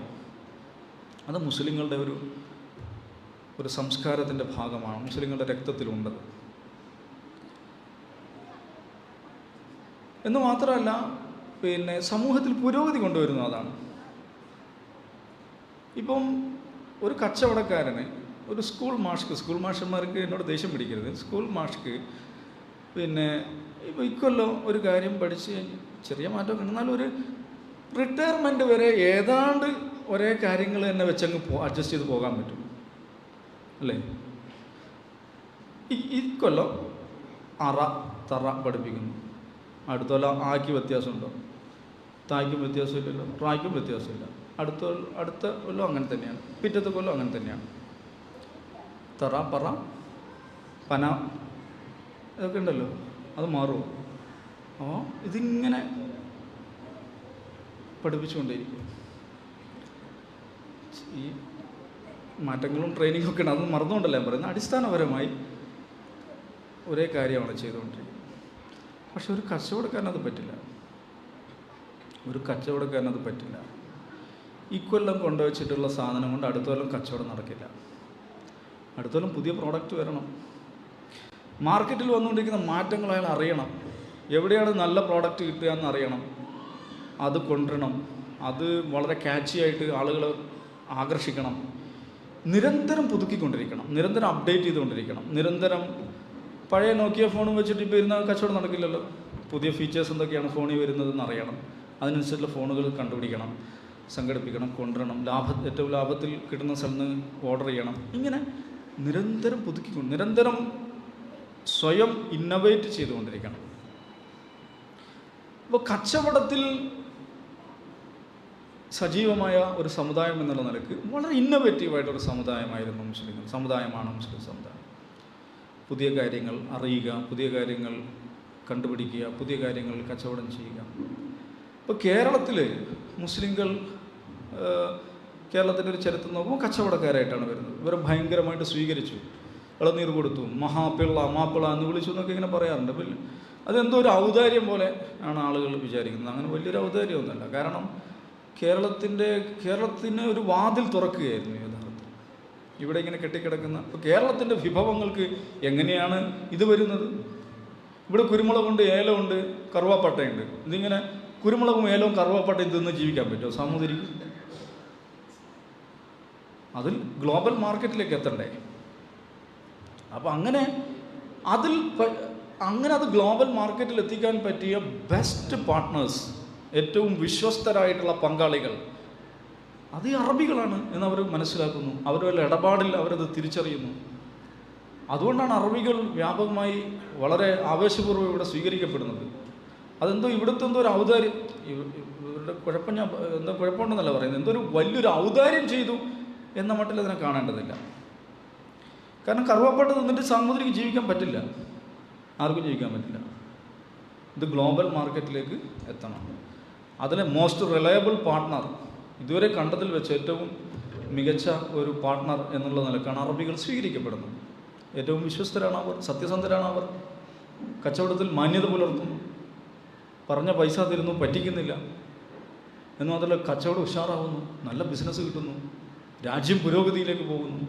അത് മുസ്ലിങ്ങളുടെ ഒരു സംസ്കാരത്തിൻ്റെ ഭാഗമാണ്, മുസ്ലിങ്ങളുടെ രക്തത്തിലുണ്ടത്. എന്ന് മാത്രമല്ല, സമൂഹത്തിൽ പുരോഗതി കൊണ്ടുവരുന്നു അതാണ്. ഇപ്പം ഒരു കച്ചവടക്കാരന്, ഒരു സ്കൂൾ മാഷന്മാർക്ക് എന്നോട് ദേഷ്യം പിടിക്കരുത്, സ്കൂൾ മാഷ്ക്ക് ഇപ്പോൾ ഇക്കൊല്ലം ഒരു കാര്യം പഠിച്ച് ചെറിയ മാറ്റമൊക്കെ എന്നാലും ഒരു റിട്ടയർമെൻറ്റ് വരെ ഏതാണ്ട് ഒരേ കാര്യങ്ങൾ തന്നെ വെച്ചങ്ങ് അഡ്ജസ്റ്റ് ചെയ്ത് പോകാൻ പറ്റും അല്ലേ? ഇക്കൊല്ലം തറ പഠിപ്പിക്കുന്നു, അടുത്ത കൊല്ലം ആക്കി വ്യത്യാസമുണ്ടോ? തായ്ക്കും വ്യത്യാസമില്ലല്ലോ, റായ്ക്കും വ്യത്യാസമില്ല. അടുത്ത കൊല്ലം അങ്ങനെ തന്നെയാണ്, പിറ്റത്തെ കൊല്ലം അങ്ങനെ തന്നെയാണ്. തറ, പറ, പന ഇതൊക്കെ ഉണ്ടല്ലോ, അത് മാറുമോ? അപ്പോൾ ഇതിങ്ങനെ പഠിപ്പിച്ചുകൊണ്ടേയിരിക്കും. ഈ മാറ്റങ്ങളും ട്രെയിനിങ്ങും ഒക്കെ ഉണ്ട്, അത് മറന്നുകൊണ്ടല്ല ഞാൻ പറയുന്നത്. അടിസ്ഥാനപരമായി ഒരേ കാര്യമാണ് ചെയ്തുകൊണ്ടിരിക്കുന്നത്. പക്ഷെ ഒരു കച്ചവടക്കാരനത് പറ്റില്ല. ഇക്കൊല്ലം കൊണ്ടുവച്ചിട്ടുള്ള സാധനം കൊണ്ട് അടുത്ത കൊല്ലം കച്ചവടം നടക്കില്ല. അടുത്ത കൊല്ലം പുതിയ പ്രോഡക്റ്റ് വരണം. മാർക്കറ്റിൽ വന്നുകൊണ്ടിരിക്കുന്ന മാറ്റങ്ങൾ അയാൾ അറിയണം. എവിടെയാണ് നല്ല പ്രോഡക്റ്റ് കിട്ടുക എന്ന് അറിയണം, അത് കൊണ്ടുവരണം, അത് വളരെ ക്യാച്ചി ആയിട്ട് ആളുകളെ ആകർഷിക്കണം. നിരന്തരം പുതുക്കിക്കൊണ്ടിരിക്കണം, നിരന്തരം അപ്ഡേറ്റ് ചെയ്തുകൊണ്ടിരിക്കണം. നിരന്തരം പഴയ നോക്കിയ ഫോണും വെച്ചിട്ട് ഇപ്പോൾ ഇരുന്ന കച്ചവടം നടക്കില്ലല്ലോ. പുതിയ ഫീച്ചേഴ്സ് എന്തൊക്കെയാണ് ഫോണിൽ വരുന്നതെന്ന് അറിയണം, അതിനനുസരിച്ചുള്ള ഫോണുകൾ കണ്ടുപിടിക്കണം, സംഘടിപ്പിക്കണം, കൊണ്ടുവരണം, ഏറ്റവും ലാഭത്തിൽ കിട്ടുന്ന സ്ഥലത്ത് നിന്ന് ഓർഡർ ചെയ്യണം. ഇങ്ങനെ നിരന്തരം നിരന്തരം സ്വയം ഇന്നോവേറ്റ് ചെയ്തുകൊണ്ടിരിക്കണം. അപ്പോൾ കച്ചവടത്തിൽ സജീവമായ ഒരു സമുദായം എന്നുള്ള നിലക്ക് വളരെ ഇന്നോവേറ്റീവായിട്ടൊരു സമുദായമാണ് മുസ്ലിം സമുദായം. പുതിയ കാര്യങ്ങൾ അറിയുക, പുതിയ കാര്യങ്ങൾ കണ്ടുപിടിക്കുക, പുതിയ കാര്യങ്ങൾ കച്ചവടം ചെയ്യുക. ഇപ്പോൾ കേരളത്തിൽ മുസ്ലിങ്ങൾ കേരളത്തിൻ്റെ ഒരു ചരിത്രം നോക്കുമ്പോൾ കച്ചവടക്കാരായിട്ടാണ് വരുന്നത്. ഇവരെ ഭയങ്കരമായിട്ട് സ്വീകരിച്ചു, ഇളനീർ കൊടുത്തു, മാപ്പിള എന്ന് വിളിച്ചു എന്നൊക്കെ ഇങ്ങനെ പറയാറുണ്ട്. പിന്നെ അതെന്തോ ഒരു ഔദാര്യം പോലെ ആണ് ആളുകൾ വിചാരിക്കുന്നത്. അങ്ങനെ വലിയൊരു ഔദാര്യമൊന്നുമല്ല. കാരണം കേരളത്തിന് ഒരു വാതിൽ തുറക്കുകയായിരുന്നു യഥാർത്ഥത്തിൽ. ഇവിടെ ഇങ്ങനെ കെട്ടിക്കിടക്കുന്ന ഇപ്പോൾ കേരളത്തിൻ്റെ വിഭവങ്ങൾക്ക് എങ്ങനെയാണ് ഇത് വരുന്നത്? ഇവിടെ കുരുമുളകുണ്ട്, ഏലമുണ്ട്, കറുവാപ്പട്ടയുണ്ട്. ഇതിങ്ങനെ കുരുമുളകും ഏലവും കറുവാപ്പട്ടയും തിന്ന് ജീവിക്കാൻ പറ്റുമോ സാമൂതിരിക്ക്? അതിൽ ഗ്ലോബൽ മാർക്കറ്റിലേക്ക് എത്തണ്ടേ? അപ്പോൾ അങ്ങനെ അത് ഗ്ലോബൽ മാർക്കറ്റിൽ എത്തിക്കാൻ പറ്റിയ ബെസ്റ്റ് പാർട്ട്നേഴ്സ്, ഏറ്റവും വിശ്വസ്തരായിട്ടുള്ള പങ്കാളികൾ അത് ഈ അറബികളാണ് എന്നവർ മനസ്സിലാക്കുന്നു. അവരുടെ ഇടപാടിൽ അവരത് തിരിച്ചറിയുന്നു. അതുകൊണ്ടാണ് അറബികൾ വ്യാപകമായി വളരെ ആവേശപൂർവ്വം ഇവിടെ സ്വീകരിക്കപ്പെടുന്നത്. അതെന്തോ ഇവിടുത്തെ എന്തോ ഒരു ഔദാര്യം, ഇവരുടെ കുഴപ്പമുണ്ടെന്നല്ല പറയുന്നത്, എന്തോ ഒരു വലിയൊരു ഔദാര്യം ചെയ്തു എന്ന മട്ടിൽ അതിനെ കാണേണ്ടതില്ല. കാരണം കറുവാപ്പട്ട നിന്നിട്ട് സാമൂതിരിക്ക് ജീവിക്കാൻ പറ്റില്ല, ആർക്കും ജീവിക്കാൻ പറ്റില്ല. ഇത് ഗ്ലോബൽ മാർക്കറ്റിലേക്ക് എത്തണം. അതിലെ മോസ്റ്റ് റിലയബിൾ പാർട്ട്ണർ, ഇതുവരെ കണ്ടതിൽ വെച്ച് ഏറ്റവും മികച്ച ഒരു പാർട്ട്ണർ എന്നുള്ള നിലക്കാണ് അറബികൾ സ്വീകരിക്കപ്പെടുന്നത്. ഏറ്റവും വിശ്വസ്തരാണ് അവർ, സത്യസന്ധരാണ് അവർ, കച്ചവടത്തിൽ മാന്യത പുലർത്തുന്നു, പറഞ്ഞ പൈസ തരുന്നു, പറ്റിക്കുന്നില്ല. എന്ന് മാത്രമല്ല കച്ചവടം ഉഷാറാവുന്നു, നല്ല ബിസിനസ് കിട്ടുന്നു, രാജ്യം പുരോഗതിയിലേക്ക് പോകുന്നു,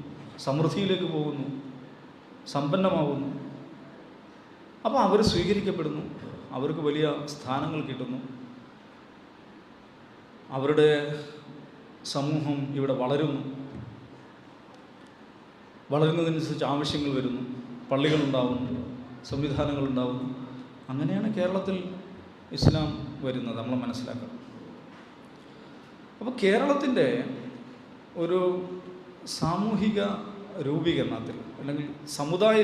സമൃദ്ധിയിലേക്ക് പോകുന്നു, സമ്പന്നമാകുന്നു. അപ്പോൾ അവർ സ്വീകരിക്കപ്പെടുന്നു, അവർക്ക് വലിയ സ്ഥാനങ്ങൾ കിട്ടുന്നു, അവരുടെ സമൂഹം ഇവിടെ വളരുന്നു, വളരുന്നതിനനുസരിച്ച് ആവശ്യങ്ങൾ വരുന്നു, പള്ളികളുണ്ടാവുന്നു, സംവിധാനങ്ങളുണ്ടാവുന്നു. അങ്ങനെയാണ് കേരളത്തിൽ ഇസ്ലാം വരുന്നത്, നമ്മൾ മനസ്സിലാക്കണം. അപ്പോൾ കേരളത്തിൻ്റെ ഒരു സാമൂഹിക രൂപീകരണത്തിൽ അല്ലെങ്കിൽ സമുദായ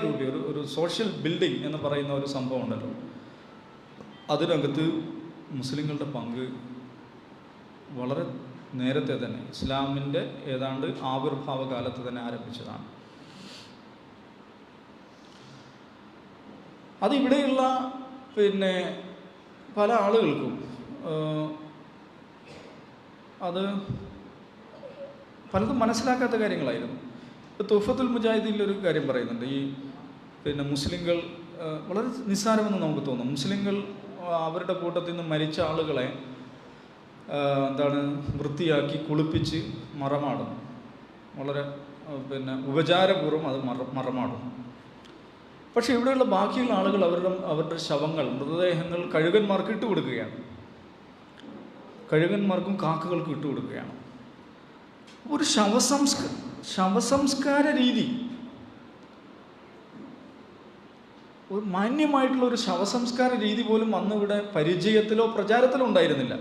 ഒരു സോഷ്യൽ ബിൽഡിംഗ് എന്ന് പറയുന്ന ഒരു സംഭവം ഉണ്ടല്ലോ, അതിനകത്ത് മുസ്ലിങ്ങളുടെ പങ്ക് വളരെ നേരത്തെ തന്നെ, ഇസ്ലാമിൻ്റെ ഏതാണ്ട് ആവിർഭാവ കാലത്ത് തന്നെ ആരംഭിച്ചതാണ്. അതിവിടെയുള്ള പല ആളുകൾക്കും അത് പലതും മനസ്സിലാക്കാത്ത കാര്യങ്ങളായിരുന്നു. ഇപ്പോൾ തുഫത്തുൽ മുജാഹിദീനിലൊരു കാര്യം പറയുന്നുണ്ട്, ഈ മുസ്ലിങ്ങൾ വളരെ നിസ്സാരമെന്ന് നമുക്ക് തോന്നും. മുസ്ലിങ്ങൾ അവരുടെ കൂട്ടത്തിൽ നിന്ന് മരിച്ച ആളുകളെ വൃത്തിയാക്കി കുളിപ്പിച്ച് മറമാടുന്നു, വളരെ ഉപചാരപൂർവ്വം അത് മറമാടുന്നു. പക്ഷേ ഇവിടെയുള്ള ബാക്കിയുള്ള ആളുകൾ അവരുടെ ശവങ്ങൾ, മൃതദേഹങ്ങൾ കഴുകന്മാർക്ക് ഇട്ടുകൊടുക്കുകയാണ്, കഴുകന്മാർക്കും കാക്കകൾക്കും ഇട്ടുകൊടുക്കുകയാണ്. ഒരു ശവസംസ്കാര രീതി, ഒരു മാന്യമായിട്ടുള്ള ഒരു ശവസംസ്കാര രീതി പോലും അന്ന് ഇവിടെ പരിചയത്തിലോ പ്രചാരത്തിലോ ഉണ്ടായിരുന്നില്ല.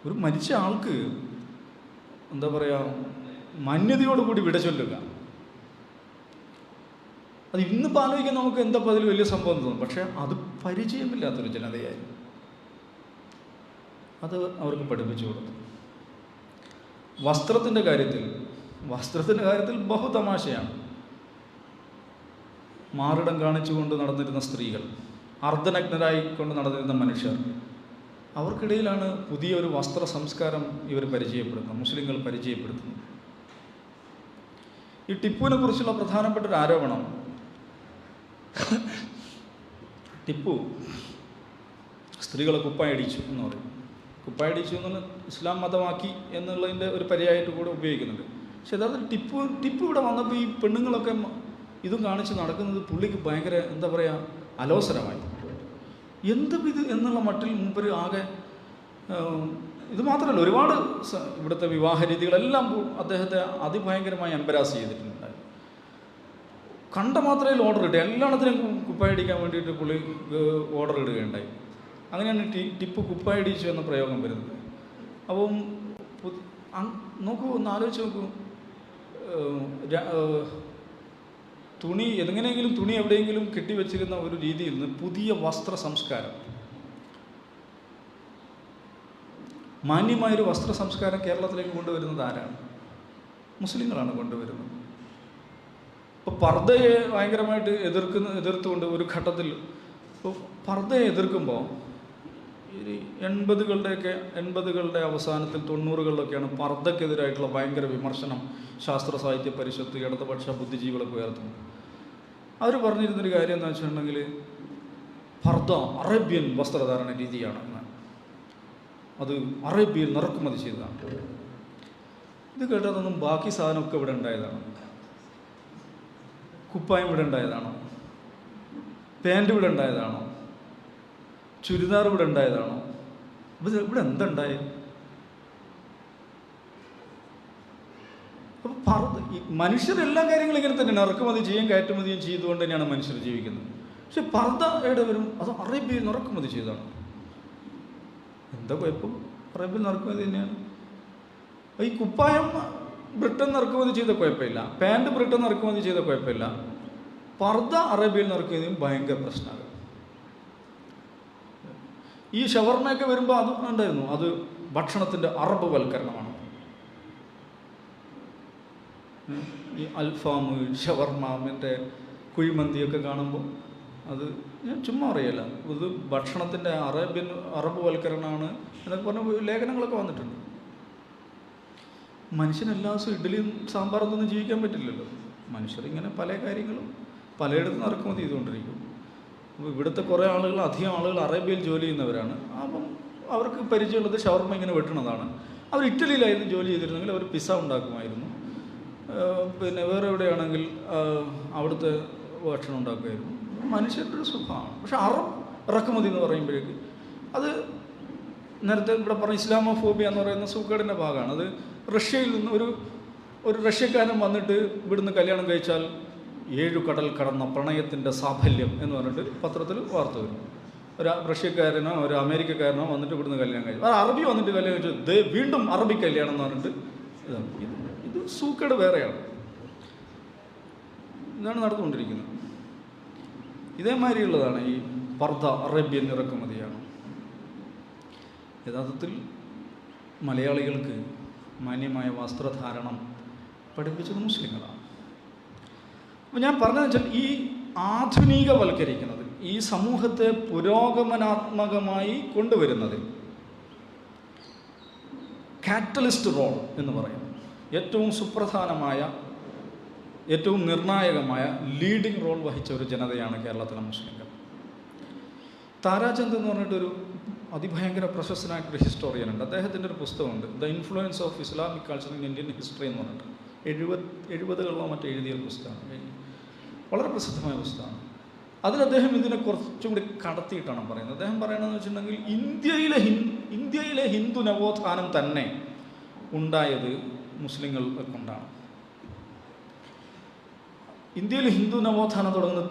ഒരു മരിച്ച ആൾക്ക് മാന്യതയോടുകൂടി വിട ചൊല്ലുക, അത് ഇന്നിപ്പോൾ ആലോചിക്കാൻ നമുക്ക് എന്താ അതിൽ വലിയ സംഭവം തോന്നും. പക്ഷേ അത് പരിചയമില്ലാത്തൊരു ജനതയായിരുന്നു, അത് അവർക്ക് പഠിപ്പിച്ചു കൊടുത്തു. വസ്ത്രത്തിൻ്റെ കാര്യത്തിൽ ബഹുതമാശയാണ്. മാറിടം കാണിച്ചുകൊണ്ട് നടന്നിരുന്ന സ്ത്രീകൾ, അർദ്ധനഗ്നരായിക്കൊണ്ട് നടന്നിരുന്ന മനുഷ്യർ, അവർക്കിടയിലാണ് പുതിയൊരു വസ്ത്ര സംസ്കാരം ഇവർ പരിചയപ്പെടുന്നത്, മുസ്ലിങ്ങൾ പരിചയപ്പെടുത്തുന്നത്. ഈ ടിപ്പുവിനെ കുറിച്ചുള്ള പ്രധാനപ്പെട്ട ഒരു ആരോപണം, ടിപ്പു സ്ത്രീകളെ കുപ്പായടിച്ചു എന്ന് പറയും. കുപ്പായടിച്ചു എന്നുള്ള ഇസ്ലാം മതമാക്കി എന്നുള്ളതിൻ്റെ ഒരു പര്യായമായിട്ട് കൂടെ ഉപയോഗിക്കുന്നുണ്ട്. പക്ഷെ യഥാർത്ഥത്തിൽ ടിപ്പു ഇവിടെ വന്നപ്പോൾ ഈ പെണ്ണുങ്ങളൊക്കെ ഇതും കാണിച്ച് നടക്കുന്നത് പുള്ളിക്ക് ഭയങ്കര അലോസരമായി. ഇത് എന്നുള്ള മട്ടിൽ മുമ്പ് ആകെ, ഇത് മാത്രമല്ല ഒരുപാട് ഇവിടുത്തെ വിവാഹ രീതികളെല്ലാം അദ്ദേഹത്തെ അതിഭയങ്കരമായി എംബരാസ് ചെയ്തിട്ടുണ്ട്. കണ്ട മാത്രമേ ഓർഡർ കിട്ടി, എല്ലാത്തിനും കുപ്പായടിക്കാൻ വേണ്ടിയിട്ട് പുള്ളി ഓർഡർ ഇടുകയുണ്ടായി. അങ്ങനെയാണ് ടിപ്പു കുപ്പായടിച്ചു എന്ന പ്രയോഗം വരുന്നത്. അപ്പം നോക്കൂ, ഒന്ന് ആലോചിച്ച് നോക്കൂ, തുണി എങ്ങനെയെങ്കിലും തുണി എവിടെയെങ്കിലും കെട്ടിവെച്ചിരുന്ന ഒരു രീതിയിൽ നിന്ന് പുതിയ വസ്ത്ര സംസ്കാരം, മാന്യമായൊരു വസ്ത്ര സംസ്കാരം കേരളത്തിലേക്ക് കൊണ്ടുവരുന്നത് ആരാണ്? മുസ്ലിങ്ങളാണ് കൊണ്ടുവരുന്നത്. ഇപ്പോൾ പർദ്ദയെ ഭയങ്കരമായിട്ട് എതിർത്തുകൊണ്ട് ഒരു ഘട്ടത്തിൽ, ഇപ്പോൾ പർദ്ദയെ എതിർക്കുമ്പോൾ ഈ 80കളുടെ അവസാനത്തിൽ 90കളിലൊക്കെയാണ് പർദ്ദക്കെതിരായിട്ടുള്ള ഭയങ്കര വിമർശനം ശാസ്ത്ര സാഹിത്യ പരിഷത്ത്, ഇടതുപക്ഷ ബുദ്ധിജീവികളൊക്കെ ഉയർത്തുന്നു. അവർ പറഞ്ഞിരുന്നൊരു കാര്യം എന്ന് വെച്ചിട്ടുണ്ടെങ്കിൽ പർദ്ദ അറേബ്യൻ വസ്ത്രധാരണ രീതിയാണെന്ന്, അത് അറേബ്യയിൽ ഇറക്കുമതി ചെയ്തതാണ്. ഇത് കേട്ടതൊന്നും ബാക്കി സാധനമൊക്കെ ഇവിടെ ഉണ്ടായതാണ്. കുപ്പായം ഇവിടെ ഉണ്ടായതാണോ? പാൻറ് ഇവിടെ ഉണ്ടായതാണോ? ചുരിദാർ ഇവിടെ ഉണ്ടായതാണോ? ഇവിടെ എന്തുണ്ടായി? അപ്പോൾ മനുഷ്യരെല്ലാ കാര്യങ്ങളും ഇങ്ങനെ തന്നെയാണ്, ഇറക്കുമതി ചെയ്യും കയറ്റുമതിയും ചെയ്തുകൊണ്ട് തന്നെയാണ് മനുഷ്യർ ജീവിക്കുന്നത്. പക്ഷെ പർദ്ദ എവിടെ വരും? അത് അറേബ്യയിൽ ഇറക്കുമതി ചെയ്തതാണ്. എന്താ കുഴപ്പം? അറേബ്യയിൽ ഇറക്കുമതി തന്നെയാണ്. ഈ കുപ്പായം ബ്രിട്ടൻ ഇറക്കുമതി ചെയ്ത കുഴപ്പമില്ല, പാൻറ് ബ്രിട്ടൻ ഇറക്കുമതി ചെയ്ത കുഴപ്പമില്ല, പർദ്ദ അറേബ്യയിൽ ഇറക്കുമതിയും ഭയങ്കര പ്രശ്നമാണ്. ഈ ഷവർമയൊക്കെ വരുമ്പോൾ അത് ഉണ്ടായിരുന്നു, അത് ഭക്ഷണത്തിൻ്റെ അറബ് വൽക്കരണമാണ്. ഈ അൽഫാം, ഷവർമ, മറ്റേ കുഴിമന്തിയൊക്കെ കാണുമ്പോൾ അത് ഞാൻ ചുമ്മാ അറിയില്ല. ഇത് ഭക്ഷണത്തിൻ്റെ അറബ് വൽക്കരണമാണ് എന്നൊക്കെ പറഞ്ഞ ലേഖനങ്ങളൊക്കെ വന്നിട്ടുണ്ട്. മനുഷ്യന് എല്ലാ ദിവസവും ഇഡ്ഡലിയും സാമ്പാറൊന്നും ജീവിക്കാൻ പറ്റില്ലല്ലോ. മനുഷ്യരിങ്ങനെ പല കാര്യങ്ങളും പലയിടത്തും ഇറക്കുമതി ചെയ്തുകൊണ്ടിരിക്കും. അപ്പോൾ ഇവിടുത്തെ കുറേ ആളുകൾ, അധികം ആളുകൾ അറേബ്യയിൽ ജോലി ചെയ്യുന്നവരാണ്. അപ്പം അവർക്ക് പരിചയമുള്ളത് ഷവർമ്മ ഇങ്ങനെ വെട്ടണതാണ്. അവർ ഇറ്റലിയിലായിരുന്നു ജോലി ചെയ്തിരുന്നെങ്കിൽ അവർ പിസ്സ ഉണ്ടാക്കുമായിരുന്നു. പിന്നെ വേറെ എവിടെയാണെങ്കിൽ അവിടുത്തെ ഭക്ഷണം ഉണ്ടാക്കുമായിരുന്നു. മനുഷ്യരുടെ ഒരു സ്വഭാവമാണ്. പക്ഷെ അറബ് ഇറക്കുമതി എന്ന് പറയുമ്പോഴേക്ക് അത് നേരത്തെ ഇവിടെ പറഞ്ഞ ഇസ്ലാമോഫോബിയ എന്ന് പറയുന്ന സൂക്കേടിൻ്റെ ഭാഗമാണ്. അത് റഷ്യയിൽ നിന്ന് ഒരു റഷ്യക്കാരൻ വന്നിട്ട് ഇവിടുന്ന് കല്യാണം കഴിച്ചാൽ 7 കടൽ കടന്ന പ്രണയത്തിൻ്റെ സാഫല്യം എന്ന് പറഞ്ഞിട്ട് പത്രത്തിൽ വാർത്ത വരും. ഒരു റഷ്യക്കാരനോ ഒരു അമേരിക്കക്കാരനോ വന്നിട്ട് ഇവിടുന്ന് കല്യാണം കഴിച്ചു. അത് അറബി വന്നിട്ട് കല്യാണം കഴിച്ചു, വീണ്ടും അറബി കല്യാണം എന്ന് പറഞ്ഞിട്ട് ഇത് സൂക്കേട് വേറെയാണ്. ഇതാണ് നടന്നുകൊണ്ടിരിക്കുന്നത്. ഇതേമാതിരിയുള്ളതാണ് ഈ പർദ്ദ, അറേബ്യൻ ഇറക്കുമതിയാണ്. യഥാർത്ഥത്തിൽ മലയാളികൾക്ക് മാന്യമായ വസ്ത്രധാരണം പഠിപ്പിച്ചത് മുസ്ലിങ്ങളാണ്. അപ്പോൾ ഞാൻ പറഞ്ഞതെന്ന് വെച്ചാൽ ഈ ആധുനികവൽക്കരിക്കുന്നത്, ഈ സമൂഹത്തെ പുരോഗമനാത്മകമായി കൊണ്ടുവരുന്നതിൽ കാറ്റലിസ്റ്റ് റോൾ എന്ന് പറയുന്നത് ഏറ്റവും സുപ്രധാനമായ, ഏറ്റവും നിർണായകമായ ലീഡിംഗ് റോൾ വഹിച്ച ഒരു ജനതയാണ് കേരളത്തിലെ മുസ്ലിങ്ങൾ. താരാചന്ദ് എന്ന് പറഞ്ഞിട്ടൊരു അതിഭയങ്കര പ്രശസ്തനായിട്ടൊരു ഹിസ്റ്റോറിയൻ ഉണ്ട്. അദ്ദേഹത്തിൻ്റെ ഒരു പുസ്തകമുണ്ട്, the influence of Islamic culture in Indian history എന്ന് പറഞ്ഞിട്ട് 70കളിലോ മറ്റോ എഴുതിയ പുസ്തകമാണ്. വളരെ പ്രസിദ്ധമായ പുസ്തകമാണ്. അതിൽ അദ്ദേഹം ഇതിനെ കുറച്ചും കൂടി കടത്തിയിട്ടാണ് പറയുന്നത്. അദ്ദേഹം പറയണമെന്ന് വെച്ചിട്ടുണ്ടെങ്കിൽ ഇന്ത്യയിലെ ഹിന്ദു നവോത്ഥാനം തന്നെ ഉണ്ടായത് മുസ്ലിങ്ങളെ കൊണ്ടാണ്. ഇന്ത്യയിൽ ഹിന്ദു നവോത്ഥാനം തുടങ്ങുന്നത്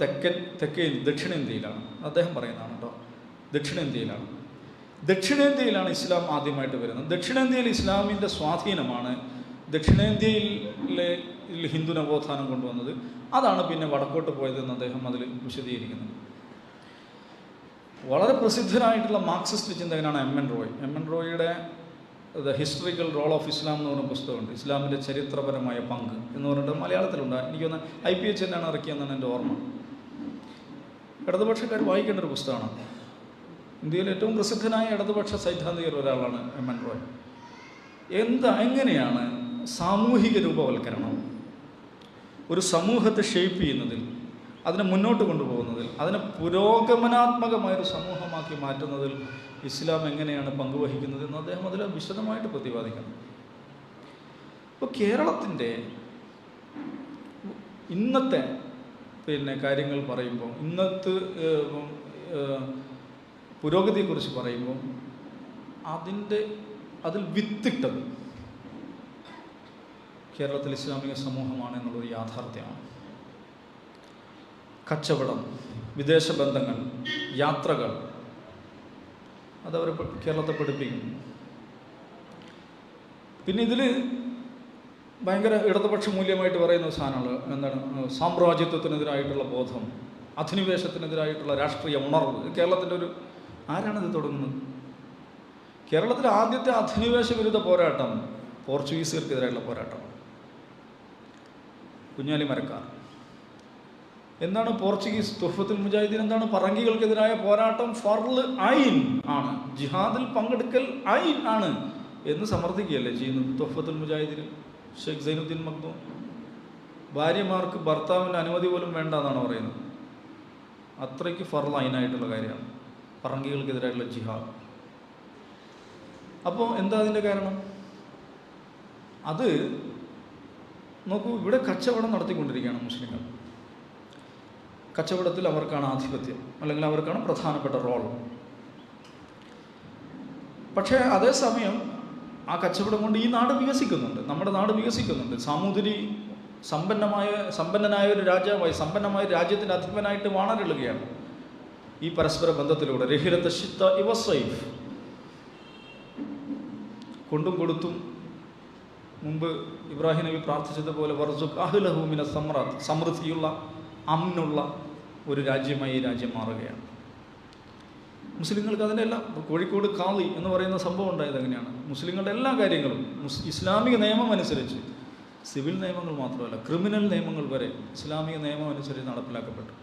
ദക്ഷിണേന്ത്യയിലാണ്. അദ്ദേഹം പറയുന്നതാണ് കേട്ടോ, ദക്ഷിണേന്ത്യയിലാണ് ഇസ്ലാം ആദ്യമായിട്ട് വരുന്നത്. ദക്ഷിണേന്ത്യയിൽ ഇസ്ലാമിൻ്റെ സ്വാധീനമാണ് ദക്ഷിണേന്ത്യയിലെ ഹിന്ദു നവോത്ഥാനം കൊണ്ടുവന്നത്. അതാണ് പിന്നെ വടക്കോട്ട് പോയതെന്ന് അദ്ദേഹം അതിൽ വിശദീകരിക്കുന്നുണ്ട്. വളരെ പ്രസിദ്ധനായിട്ടുള്ള മാർക്സിസ്റ്റ് ചിന്തകനാണ് എം എൻ റോയിയുടെ the historical role of Islam എന്ന് പറഞ്ഞ പുസ്തകമുണ്ട്. ഇസ്ലാമിൻ്റെ ചരിത്രപരമായ പങ്ക് എന്ന് പറഞ്ഞിട്ട് മലയാളത്തിലുണ്ട്. എനിക്കൊന്ന് IPH എന്നാണ് ഇറക്കിയെന്നാണ് എൻ്റെ ഓർമ്മ. ഇടതുപക്ഷക്കാർ വായിക്കേണ്ട ഒരു പുസ്തകമാണ്. ഇന്ത്യയിൽ ഏറ്റവും പ്രസിദ്ധനായ ഇടതുപക്ഷ സൈദ്ധാന്തികരിൽ ഒരാളാണ് എം എൻ റോയ്. എങ്ങനെയാണ് സാമൂഹിക രൂപവൽക്കരണം ഒരു സമൂഹത്തെ ഷേപ്പ് ചെയ്യുന്നതിൽ, അതിനെ മുന്നോട്ട് കൊണ്ടുപോകുന്നതിൽ, അതിനെ പുരോഗമനാത്മകമായൊരു സമൂഹമാക്കി മാറ്റുന്നതിൽ ഇസ്ലാം എങ്ങനെയാണ് പങ്കുവഹിക്കുന്നത് എന്ന് അദ്ദേഹം അതിൽ വിശദമായിട്ട് പ്രതിപാദിക്കണം. ഇപ്പോൾ കേരളത്തിൻ്റെ ഇന്നത്തെ കാര്യങ്ങൾ പറയുമ്പോൾ, ഇന്നത്തെ പുരോഗതിയെക്കുറിച്ച് പറയുമ്പോൾ അതിൽ വിത്തിട്ടത് കേരളത്തിൽ ഇസ്ലാമിക സമൂഹമാണ് എന്നുള്ളൊരു യാഥാർത്ഥ്യമാണ്. കച്ചവടം, വിദേശ ബന്ധങ്ങൾ, യാത്രകൾ, അതവർ കേരളത്തെ പഠിപ്പിക്കുന്നു. പിന്നെ ഇതിൽ ഭയങ്കര ഇടതുപക്ഷ മൂല്യമായിട്ട് പറയുന്ന സാധനങ്ങൾ എന്താണ്? സാമ്രാജ്യത്വത്തിനെതിരായിട്ടുള്ള ബോധം, അധിനിവേശത്തിനെതിരായിട്ടുള്ള രാഷ്ട്രീയ ഉണർവ്. കേരളത്തിൻ്റെ ആരാണിത് തുടങ്ങുന്നത്? കേരളത്തിലെ ആദ്യത്തെ അധിനിവേശ വിരുദ്ധ പോരാട്ടം പോർച്ചുഗീസുകാർക്കെതിരായിട്ടുള്ള പോരാട്ടമാണ്. കുഞ്ഞാലി മരക്കാർ. എന്താണ് പോർച്ചുഗീസ് തുഹ്ഫത്തുൽ മുജാഹിദീൻ? എന്താണ്? പറങ്കികൾക്കെതിരായ പോരാട്ടം ഫർള് ഐൻ ആണ്, ജിഹാദിൽ പങ്കെടുക്കൽ ഐൻ ആണ് എന്ന് സമർത്ഥിക്കുകയല്ലേ ചെയ്യുന്നത് തുഹ്ഫത്തുൽ മുജാഹിദീൻ. ഷെയ്ഖ് സൈനുദ്ദീൻ മഖ്ദൂം ഭാര്യമാർക്ക് ഭർത്താവിൻ്റെ അനുമതി പോലും വേണ്ട എന്നാണ് പറയുന്നത്. അത്രയ്ക്ക് ഫർള് ഐനായിട്ടുള്ള കാര്യമാണ് പറങ്കികൾക്കെതിരായിട്ടുള്ള ജിഹാദ്. അപ്പോൾ എന്താ അതിൻ്റെ കാരണം? അത് നോക്കൂ, ഇവിടെ കച്ചവടം നടത്തിക്കൊണ്ടിരിക്കുകയാണ് മുസ്ലിങ്ങൾ. കച്ചവടത്തിൽ അവർക്കാണ് ആധിപത്യം, അല്ലെങ്കിൽ അവർക്കാണ് പ്രധാനപ്പെട്ട റോൾ. പക്ഷേ അതേസമയം ആ കച്ചവടം കൊണ്ട് ഈ നാട് വികസിക്കുന്നുണ്ട്, നമ്മുടെ നാട് വികസിക്കുന്നുണ്ട്. സാമൂതിരി സമ്പന്നനായ ഒരു രാജാവായി, സമ്പന്നമായ രാജ്യത്തിൻ്റെ അധിപനായിട്ട് വാണരുളുകയാണ് ഈ പരസ്പര ബന്ധത്തിലൂടെ. രഹിരത്ത ഷിത്ത ഇവ സൈഫ്, കൊണ്ടും കൊടുത്തും. മുമ്പ് ഇബ്രാഹിം നബി പ്രാർത്ഥിച്ചതുപോലെ വർസുഖ് അഹ്ലഹു മിന സമറാത്ത്, സമൃദ്ധിയുള്ള അമ്നുള്ള ഒരു രാജ്യമായി ഈ രാജ്യം മാറുകയാണ്. മുസ്ലിങ്ങൾക്ക് അതിൻ്റെ എല്ലാം, കോഴിക്കോട് കാളി എന്ന് പറയുന്ന സംഭവം ഉണ്ടായത് എങ്ങനെയാണ്? മുസ്ലിങ്ങളുടെ എല്ലാ കാര്യങ്ങളും ഇസ്ലാമിക നിയമം അനുസരിച്ച്, സിവിൽ നിയമങ്ങൾ മാത്രമല്ല ക്രിമിനൽ നിയമങ്ങൾ വരെ ഇസ്ലാമിക നിയമം അനുസരിച്ച് നടപ്പിലാക്കപ്പെട്ടു.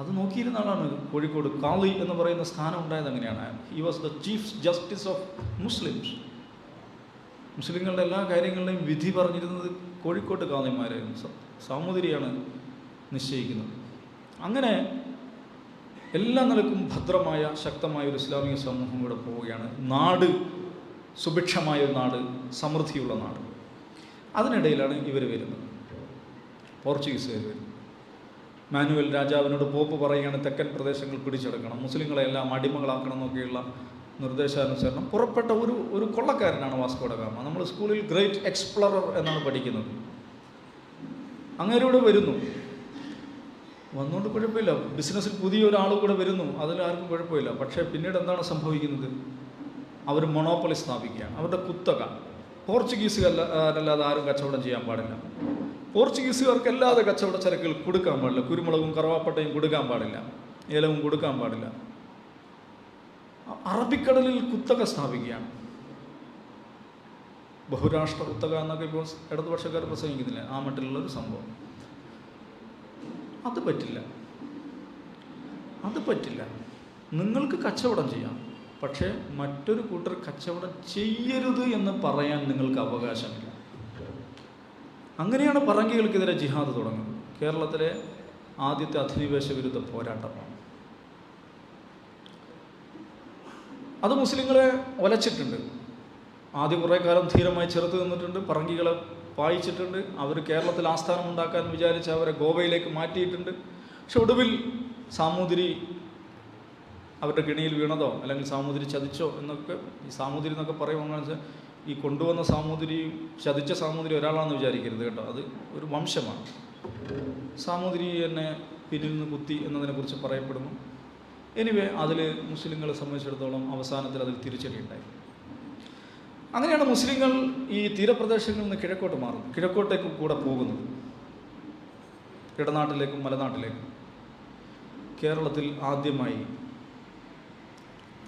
അത് നോക്കിയിരുന്ന ആളാണ്. കോഴിക്കോട് കാളി എന്ന് പറയുന്ന സ്ഥാനം ഉണ്ടായത് അങ്ങനെയാണ്. He was the chief justice of Muslims. മുസ്ലിങ്ങളുടെ എല്ലാ കാര്യങ്ങളുടെയും വിധി പറഞ്ഞിരുന്നത് കോഴിക്കോട്ട് കാളിമാരായിരുന്നു. സാമൂതിരിയാണ് നിശ്ചയിക്കുന്നത്. അങ്ങനെ എല്ലാ നിലക്കും ഭദ്രമായ ശക്തമായ ഒരു ഇസ്ലാമിക സമൂഹം ഇവിടെ പോവുകയാണ്. നാട് സുഭിക്ഷമായ ഒരു നാട്, സമൃദ്ധിയുള്ള നാട്. അതിനിടയിലാണ് ഇവർ വരുന്നത്, പോർച്ചുഗീസുകാർ വരുന്നത്. മാനുവൽ രാജാവിനോട് പോപ്പ് പറയുകയാണ് തെക്കൻ പ്രദേശങ്ങൾ പിടിച്ചെടുക്കണം, മുസ്ലിങ്ങളെല്ലാം അടിമകളാക്കണം എന്നൊക്കെയുള്ള നിർദ്ദേശാനുസരണം പുറപ്പെട്ട ഒരു കൊള്ളക്കാരനാണ് വാസ്കോ ഡ ഗാമ. നമ്മൾ സ്കൂളിൽ ഗ്രേറ്റ് എക്സ്പ്ലോറർ എന്നാണ് പഠിക്കുന്നത്. അങ്ങേരൂടെ വരുന്നു, വന്നുകൊണ്ട് കുഴപ്പമില്ല. ബിസിനസ്സിൽ പുതിയ ഒരാൾ കൂടെ വരുന്നു, അതിലാർക്കും കുഴപ്പമില്ല. പക്ഷേ പിന്നീട് എന്താണ് സംഭവിക്കുന്നത്? അവർ മൊണോപ്പൊളി സ്ഥാപിക്കുകയാണ്. അവരുടെ കുത്തക പോർച്ചുഗീസുകാരല്ലാതെ ആരും കച്ചവടം ചെയ്യാൻ പാടില്ല. പോർച്ചുഗീസുകാർക്കല്ലാതെ കച്ചവട ചരക്കുകൾ കൊടുക്കാൻ പാടില്ല. കുരുമുളകും കറുവാപ്പട്ടയും കൊടുക്കാൻ പാടില്ല, ഏലവും കൊടുക്കാൻ പാടില്ല. അറബിക്കടലിൽ കുത്തക സ്ഥാപിക്കുകയാണ്. ബഹുരാഷ്ട്ര കുത്തക എന്നൊക്കെ ഇപ്പോൾ ഇടതുപക്ഷക്കാർ പ്രസംഗിക്കുന്നില്ല, ആ മട്ടിലുള്ളൊരു സംഭവം. അത് പറ്റില്ല, അത് പറ്റില്ല. നിങ്ങൾക്ക് കച്ചവടം ചെയ്യാം, പക്ഷേ മറ്റൊരു കൂട്ടർ കച്ചവടം ചെയ്യരുത് എന്ന് പറയാൻ നിങ്ങൾക്ക് അവകാശമില്ല. അങ്ങനെയാണ് പറങ്കികൾക്കെതിരെ ജിഹാദ് തുടങ്ങുന്നത്. കേരളത്തിലെ ആദ്യത്തെ അധിനിവേശ വിരുദ്ധ പോരാട്ടമാണ്. അത് മുസ്ലിങ്ങളെ ഒലച്ചിട്ടുണ്ട്. ആദ്യ കുറേ കാലം ധീരമായി ചെറുത്ത് നിന്നിട്ടുണ്ട്, പറങ്കികളെ പായിച്ചിട്ടുണ്ട്. അവർ കേരളത്തിൽ ആസ്ഥാനം ഉണ്ടാക്കാൻ വിചാരിച്ച് അവരെ ഗോവയിലേക്ക് മാറ്റിയിട്ടുണ്ട്. പക്ഷെ ഒടുവിൽ സാമൂതിരി അവരുടെ ഗണിയിൽ വീണതോ അല്ലെങ്കിൽ സാമൂതിരി ചതിച്ചോ എന്നൊക്കെ, ഈ സാമൂതിരി എന്നൊക്കെ പറയുമ്പോൾ വെച്ചാൽ ഈ കൊണ്ടുവന്ന സാമൂതിരി ചതിച്ച സാമൂതിരി ഒരാളാണെന്ന് വിചാരിക്കരുത് കേട്ടോ, അത് ഒരു വംശമാണ്. സാമൂതിരി എന്നെ പിന്നിൽ നിന്ന് കുത്തി എന്നതിനെക്കുറിച്ച് പറയപ്പെടുന്നു. എനിവേ അതിൽ മുസ്ലിങ്ങളെ സംബന്ധിച്ചിടത്തോളം അവസാനത്തിൽ അതിൽ തിരിച്ചടിയുണ്ടായി. അങ്ങനെയാണ് മുസ്ലിങ്ങൾ ഈ തീരപ്രദേശങ്ങളിൽ നിന്ന് കിഴക്കോട്ട് മാറുന്നത്, കിഴക്കോട്ടേക്ക് കൂടെ പോകുന്നത്, ഇടനാട്ടിലേക്കും മലനാട്ടിലേക്കും. കേരളത്തിൽ ആദ്യമായി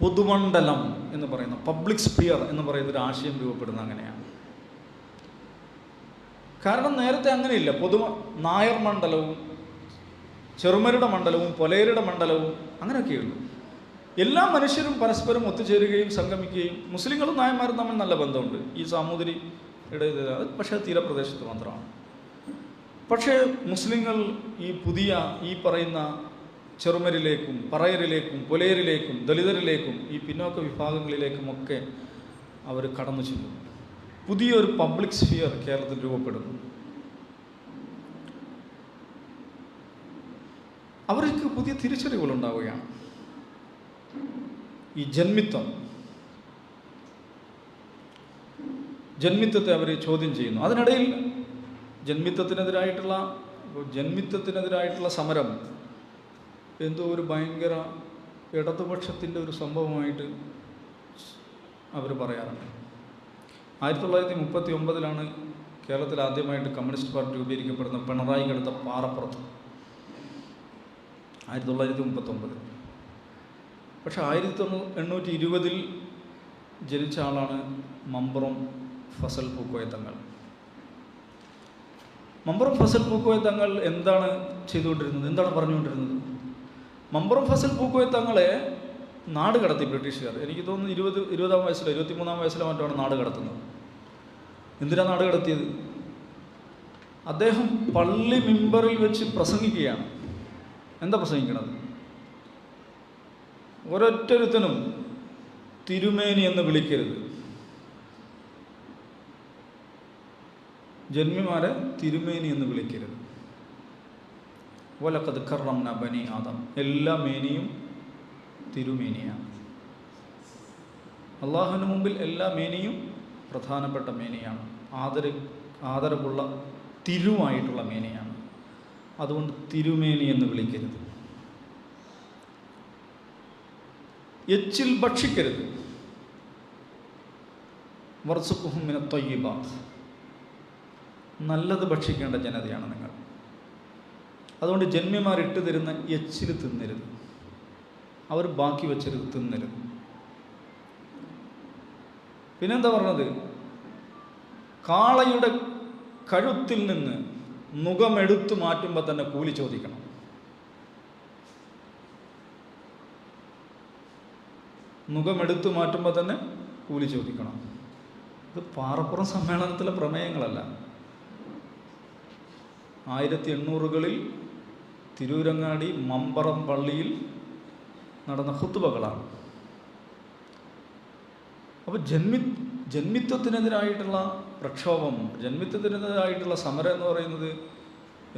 പൊതുമണ്ഡലം എന്ന് പറയുന്ന, പബ്ലിക് സ്പിയർ എന്ന് പറയുന്ന ഒരു ആശയം രൂപപ്പെടുന്നത് അങ്ങനെയാണ്. കാരണം നേരത്തെ അങ്ങനെയില്ല. നായർ മണ്ഡലവും ചെറുമരുടെ മണ്ഡലവും പൊലേരുടെ മണ്ഡലവും അങ്ങനെയൊക്കെയുള്ളൂ. എല്ലാ മനുഷ്യരും പരസ്പരം ഒത്തുചേരുകയും സംഗമിക്കുകയും, മുസ്ലിങ്ങളും നായന്മാരും തമ്മിൽ നല്ല ബന്ധമുണ്ട്. ഈ സാമൂതിരിയുടെ പക്ഷേ തീരപ്രദേശത്ത് മാത്രമാണ്. പക്ഷേ മുസ്ലിങ്ങൾ ഈ പറയുന്ന ചെറുമരിലേക്കും പറയരിലേക്കും പൊലേരിലേക്കും ദളിതരിലേക്കും ഈ പിന്നോക്ക വിഭാഗങ്ങളിലേക്കുമൊക്കെ അവർ കടന്നു ചെല്ലും. പുതിയൊരു പബ്ലിക് സ്ഫിയർ കേരളത്തിൽ രൂപപ്പെടുന്നു. അവർക്ക് പുതിയ തിരിച്ചറിവുകളുണ്ടാവുകയാണ്. ഈ ജന്മിത്വത്തെ അവർ ചോദ്യം ചെയ്യുന്നു. അതിനിടയിൽ ജന്മിത്വത്തിനെതിരായിട്ടുള്ള സമരം എന്തോ ഒരു ഭയങ്കര ഇടതുപക്ഷത്തിൻ്റെ ഒരു സംഭവമായിട്ട് അവർ പറയാറുണ്ട്. 1939 കേരളത്തിൽ ആദ്യമായിട്ട് കമ്മ്യൂണിസ്റ്റ് പാർട്ടി രൂപീകരിക്കപ്പെടുന്ന പിണറായിക്കടുത്ത പാറപ്പുറത്ത് 1939. പക്ഷെ 1820 ജനിച്ച ആളാണ് മമ്പുറം ഫസൽ പൂക്കോയ തങ്ങൾ. മമ്പുറം ഫസൽ പൂക്കോയ തങ്ങൾ എന്താണ് ചെയ്തുകൊണ്ടിരുന്നത്, എന്താണ് പറഞ്ഞുകൊണ്ടിരുന്നത്? മമ്പുറം ഫസൽ പൂക്കോയ തങ്ങളെ നാട് കടത്തി ബ്രിട്ടീഷുകാർ. എനിക്ക് തോന്നുന്നു 20-ാം വയസ്സിലോ 23-ാം വയസ്സിലോ മറ്റാണ് നാട് കടത്തുന്നത്. എന്തിനാണ് നാട് കടത്തിയത്? അദ്ദേഹം പള്ളി മിമ്പറിൽ വെച്ച് പ്രസംഗിക്കുകയാണ്. എന്താ പ്രസംഗിക്കണത്? ഒരൊറ്റൊരുത്തനും തിരുമേനി എന്ന് വിളിക്കരുത്, ജന്മിമാരെ തിരുമേനി എന്ന് വിളിക്കരുത്. വലഖദ് കറംനാ ബനി ആദം, എല്ലാ മേനിയും തിരുമേനിയാണ്. അള്ളാഹുവിന് മുമ്പിൽ എല്ലാ മേനിയും പ്രധാനപ്പെട്ട മേനിയാണ്, ആദരവുള്ള തിരുവായിട്ടുള്ള മേനിയാണ്. അതുകൊണ്ട് തിരുമേനി എന്ന് വിളിക്കരുത്. എച്ചിൽ ഭക്ഷിക്കരുത്. വർസുഖുഹും മിന ത്വയ്യിബാത്ത്, നല്ലത് ഭക്ഷിക്കേണ്ട ജനതയാണ് നിങ്ങൾ. അതുകൊണ്ട് ജന്മിമാർ ഇട്ട് തരുന്ന എച്ചിൽ തിന്നരുത്, അവർ ബാക്കി വെച്ചരുത്, തിന്നരുത്. പിന്നെന്താ പറഞ്ഞത്? കാളയുടെ കഴുത്തിൽ നിന്ന് നുകമെടുത്തു മാറ്റുമ്പോൾ തന്നെ കൂലി ചോദിക്കണം. മുഖമെടുത്തു മാറ്റുമ്പോൾ തന്നെ കൂലി ചോദിക്കണം. ഇത് പാറപ്പുറം സമ്മേളനത്തിലെ പ്രമേയങ്ങളല്ല. 1800-കളിൽ തിരൂരങ്ങാടി മമ്പറം പള്ളിയിൽ നടന്ന ഖുത്ബകളാണ്. അപ്പോൾ ജന്മിത്വത്തിനെതിരായിട്ടുള്ള പ്രക്ഷോഭം, ജന്മിത്വത്തിനെതിരായിട്ടുള്ള സമരം എന്ന് പറയുന്നത്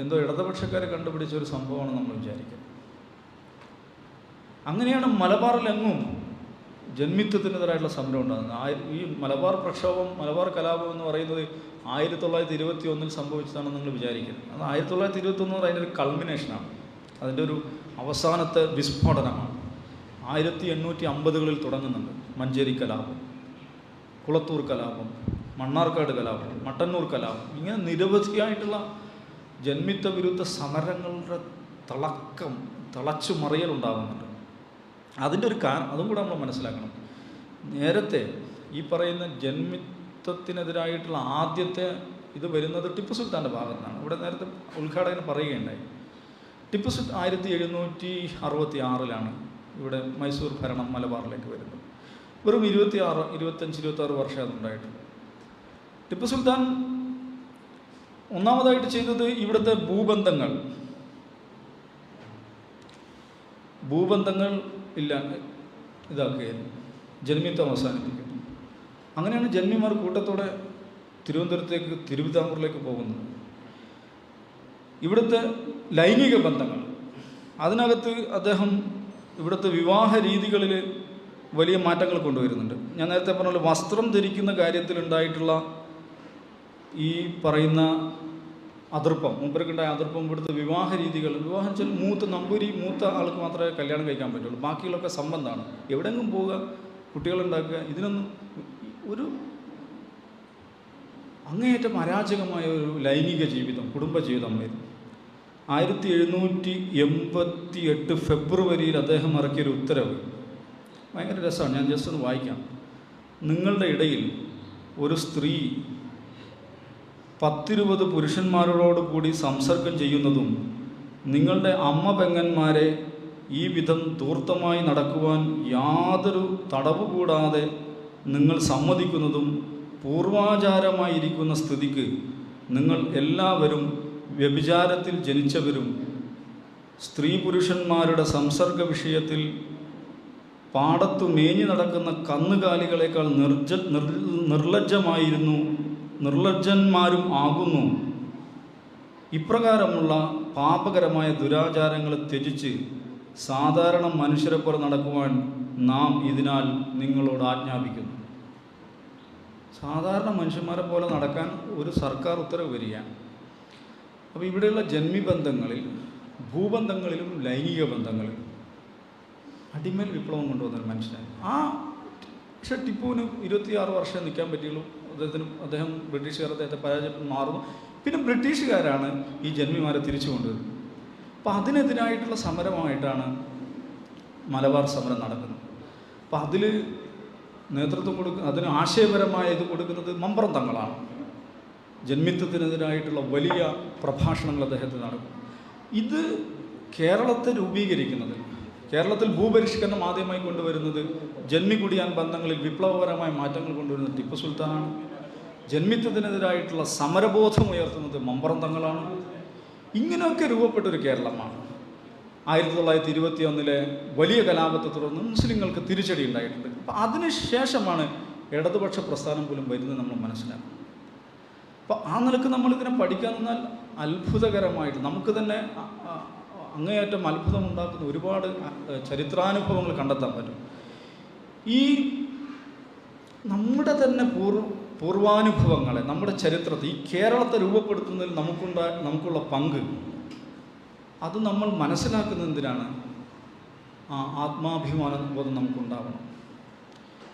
എന്തോ ഇടതുപക്ഷക്കാരെ കണ്ടുപിടിച്ച ഒരു സംഭവമാണ് നമ്മൾ വിചാരിക്കുന്നത്. അങ്ങനെയാണ് മലബാറിലെങ്ങും ജന്മിത്വത്തിനെതിരായിട്ടുള്ള സമരം ഉണ്ടാകുന്നത്. ഈ മലബാർ പ്രക്ഷോഭം, മലബാർ കലാപം എന്ന് പറയുന്നത് 1921 സംഭവിച്ചതാണെന്ന് നിങ്ങൾ വിചാരിക്കുന്നത്. അത് 1921 അതിൻ്റെ ഒരു കൾമിനേഷനാണ്, അതിൻ്റെ ഒരു അവസാനത്തെ വിസ്ഫോടനമാണ്. 1850-കളിൽ തുടങ്ങുന്നുണ്ട് മഞ്ചേരി കലാപം, കുളത്തൂർ കലാപം, മണ്ണാർക്കാട് കലാപം, മട്ടന്നൂർ കലാപം. ഇങ്ങനെ നിരവധിയായിട്ടുള്ള ജന്മിത്വ വിരുദ്ധ സമരങ്ങളുടെ തിളച്ചു മറിയലുണ്ടാകുന്നുണ്ട്. അതിൻ്റെ ഒരു അതും കൂടെ നമ്മൾ മനസ്സിലാക്കണം. നേരത്തെ ഈ പറയുന്ന ജന്മിത്വത്തിനെതിരായിട്ടുള്ള ആദ്യത്തെ ഇത് വരുന്നത് ടിപ്പു സുൽത്താൻ്റെ ഭാഗത്താണ്. ഇവിടെ നേരത്തെ ഉദ്ഘാടകൻ പറയുകയുണ്ടായി. ടിപ്പു സുൽത്താൻ 1766-ലാണ് ഇവിടെ മൈസൂർ ഭരണം മലബാറിലേക്ക് വരുന്നത്. വെറും 25-26 വർഷം അതുണ്ടായിട്ടുണ്ട്. ടിപ്പു സുൽത്താൻ ഒന്നാമതായിട്ട് ചെയ്തത് ഇവിടുത്തെ ഭൂബന്ധങ്ങൾ ഇതാക്കുകയായിരുന്നു, ജന്മിത്വം അവസാനിപ്പിക്കുന്നു. അങ്ങനെയാണ് ജന്മിമാർ കൂട്ടത്തോടെ തിരുവിതാംകൂറിലേക്ക് പോകുന്നത്. ഇവിടുത്തെ ലൈംഗിക ബന്ധങ്ങൾ, അതിനകത്ത് അദ്ദേഹം ഇവിടുത്തെ വിവാഹ രീതികളിൽ വലിയ മാറ്റങ്ങൾ കൊണ്ടുവരുന്നുണ്ട്. ഞാൻ നേരത്തെ പറഞ്ഞ പോലെ വസ്ത്രം ധരിക്കുന്ന കാര്യത്തിലുണ്ടായിട്ടുള്ള ഈ പറയുന്ന അതിർപ്പം, മൂപ്പർക്കുണ്ടായ അതിർപ്പം, ഇവിടുത്തെ വിവാഹ രീതികൾ, വിവാഹം വെച്ചാൽ മൂത്ത ആൾക്ക് മാത്രമേ കല്യാണം കഴിക്കാൻ പറ്റുള്ളൂ, ബാക്കിയുള്ളൊക്കെ സംബന്ധമാണ്. എവിടെയെങ്കിലും പോവുക, കുട്ടികളുണ്ടാക്കുക, ഇതിനൊന്നും ഒരു അങ്ങേയറ്റം അരാജകമായ ഒരു ലൈംഗിക ജീവിതം, കുടുംബജീവിതമായിരുന്നു. 1788 ഫെബ്രുവരിയിൽ അദ്ദേഹം ഇറക്കിയൊരു ഉത്തരവ് ഭയങ്കര രസമാണ്. ഞാൻ ജസ്റ്റ് ഒന്ന് വായിക്കാം. നിങ്ങളുടെ ഇടയിൽ ഒരു സ്ത്രീ 10-20 പുരുഷന്മാരോട് കൂടി സംസർഗം ചെയ്യുന്നതും നിങ്ങളുടെ അമ്മ പെങ്ങന്മാരെ ഈ വിധം ധൂർത്തമായി നടക്കുവാൻ യാതൊരു തടവ് കൂടാതെ നിങ്ങൾ സമ്മതിക്കുന്നതും പൂർവാചാരമായിരിക്കുന്ന സ്ഥിതിക്ക് നിങ്ങൾ എല്ലാവരും വ്യഭിചാരത്തിൽ ജനിച്ചവരും സ്ത്രീ പുരുഷന്മാരുടെ സംസർഗ വിഷയത്തിൽ പാടത്തു മേഞ്ഞു നടക്കുന്ന കന്നുകാലികളെക്കാൾ നിർലജ്ജന്മാരും ആകുന്നു. ഇപ്രകാരമുള്ള പാപകരമായ ദുരാചാരങ്ങളെ ത്യജിച്ച് സാധാരണ മനുഷ്യരെ പോലെ നടക്കുവാൻ നാം ഇതിനാൽ നിങ്ങളോട് ആജ്ഞാപിക്കുന്നു. സാധാരണ മനുഷ്യന്മാരെ പോലെ നടക്കാൻ ഒരു സർക്കാർ ഉത്തരവ് വരികയാണ്. അപ്പോൾ ഇവിടെയുള്ള ജന്മിബന്ധങ്ങളിൽ, ഭൂബന്ധങ്ങളിലും ലൈംഗിക ബന്ധങ്ങളിലും അടിമേൽ വിപ്ലവം കൊണ്ടുവന്നൊരു മനുഷ്യനാണ്. പക്ഷേ ടിപ്പുവിന് 26 വർഷം നിൽക്കാൻ പറ്റിയുള്ളൂ. അദ്ദേഹം ബ്രിട്ടീഷുകാർ അദ്ദേഹത്തെ പരാജയപ്പെട്ട് മാറുന്നു. പിന്നെ ബ്രിട്ടീഷുകാരാണ് ഈ ജന്മിമാരെ തിരിച്ചു കൊണ്ടുവരുന്നത്. അപ്പോൾ അതിനെതിരായിട്ടുള്ള സമരമായിട്ടാണ് മലബാർ സമരം നടക്കുന്നത്. അപ്പോൾ അതിൽ നേതൃത്വം അതിന് ആശയപരമായ ഇത് കൊടുക്കുന്നത് മമ്പറം തങ്ങളാണ്. ജന്മിത്വത്തിനെതിരായിട്ടുള്ള വലിയ പ്രഭാഷണങ്ങൾ അദ്ദേഹത്തിന് നടക്കും. ഇത് കേരളത്തെ രൂപീകരിക്കുന്നത്, കേരളത്തിൽ ഭൂപരിഷ്കരണം ആദ്യമായി കൊണ്ടുവരുന്നത്, ജന്മികുടിയാൻ ബന്ധങ്ങളിൽ വിപ്ലവപരമായ മാറ്റങ്ങൾ കൊണ്ടുവരുന്നത് ടിപ്പു സുൽത്താനാണ്. ജന്മിത്വത്തിനെതിരായിട്ടുള്ള സമരബോധം ഉയർത്തുന്നത് മമ്പറം തങ്ങളാണ്. ഇങ്ങനെയൊക്കെ രൂപപ്പെട്ടൊരു കേരളമാണ്. 1921 വലിയ കലാപത്തെ തുടർന്ന് മുസ്ലിങ്ങൾക്ക് തിരിച്ചടി ഉണ്ടായിട്ടുണ്ട്. അപ്പം അതിനുശേഷമാണ് ഇടതുപക്ഷ പ്രസ്ഥാനം പോലും വരുന്നത് നമ്മൾ മനസ്സിലാക്കണം. അപ്പോൾ ആ നിലക്ക് നമ്മളിതിനെ പഠിക്കാൻ നിന്നാൽ അത്ഭുതകരമായിട്ട് നമുക്ക് തന്നെ അങ്ങേയറ്റം അത്ഭുതമുണ്ടാക്കുന്ന ഒരുപാട് ചരിത്രാനുഭവങ്ങൾ കണ്ടെത്താൻ പറ്റും. ഈ നമ്മുടെ തന്നെ പൂർവാനുഭവങ്ങളെ, നമ്മുടെ ചരിത്രത്തെ, ഈ കേരളത്തെ രൂപപ്പെടുത്തുന്നതിൽ നമുക്കുള്ള പങ്ക്, അത് നമ്മൾ മനസ്സിലാക്കുന്നതിനാണ് ആത്മാഭിമാന ബോധം നമുക്കുണ്ടാവണം.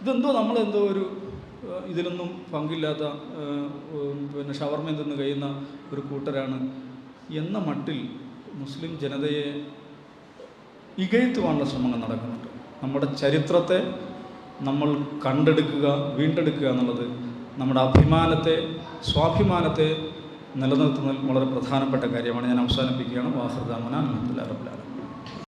ഇതെന്തോ നമ്മളെന്തോ ഇതിലൊന്നും പങ്കില്ലാത്ത ഷവർമയിൽ നിന്ന് കഴിയുന്ന ഒരു കൂട്ടരാണ് എന്ന മട്ടിൽ മുസ്ലിം ജനതയെ ഇകഴ്ത്തുവാനുള്ള ശ്രമങ്ങൾ നടക്കുന്നുണ്ട്. നമ്മുടെ ചരിത്രത്തെ നമ്മൾ കണ്ടെടുക്കുക, വീണ്ടെടുക്കുക എന്നുള്ളത് നമ്മുടെ സ്വാഭിമാനത്തെ നിലനിർത്തുന്നതിൽ വളരെ പ്രധാനപ്പെട്ട കാര്യമാണ്. ഞാൻ അവസാനിപ്പിക്കുകയാണ്. വാഹൃദാമന അൽഹംദുലില്ലാഹി റബ്ബിൽ ആലമീൻ.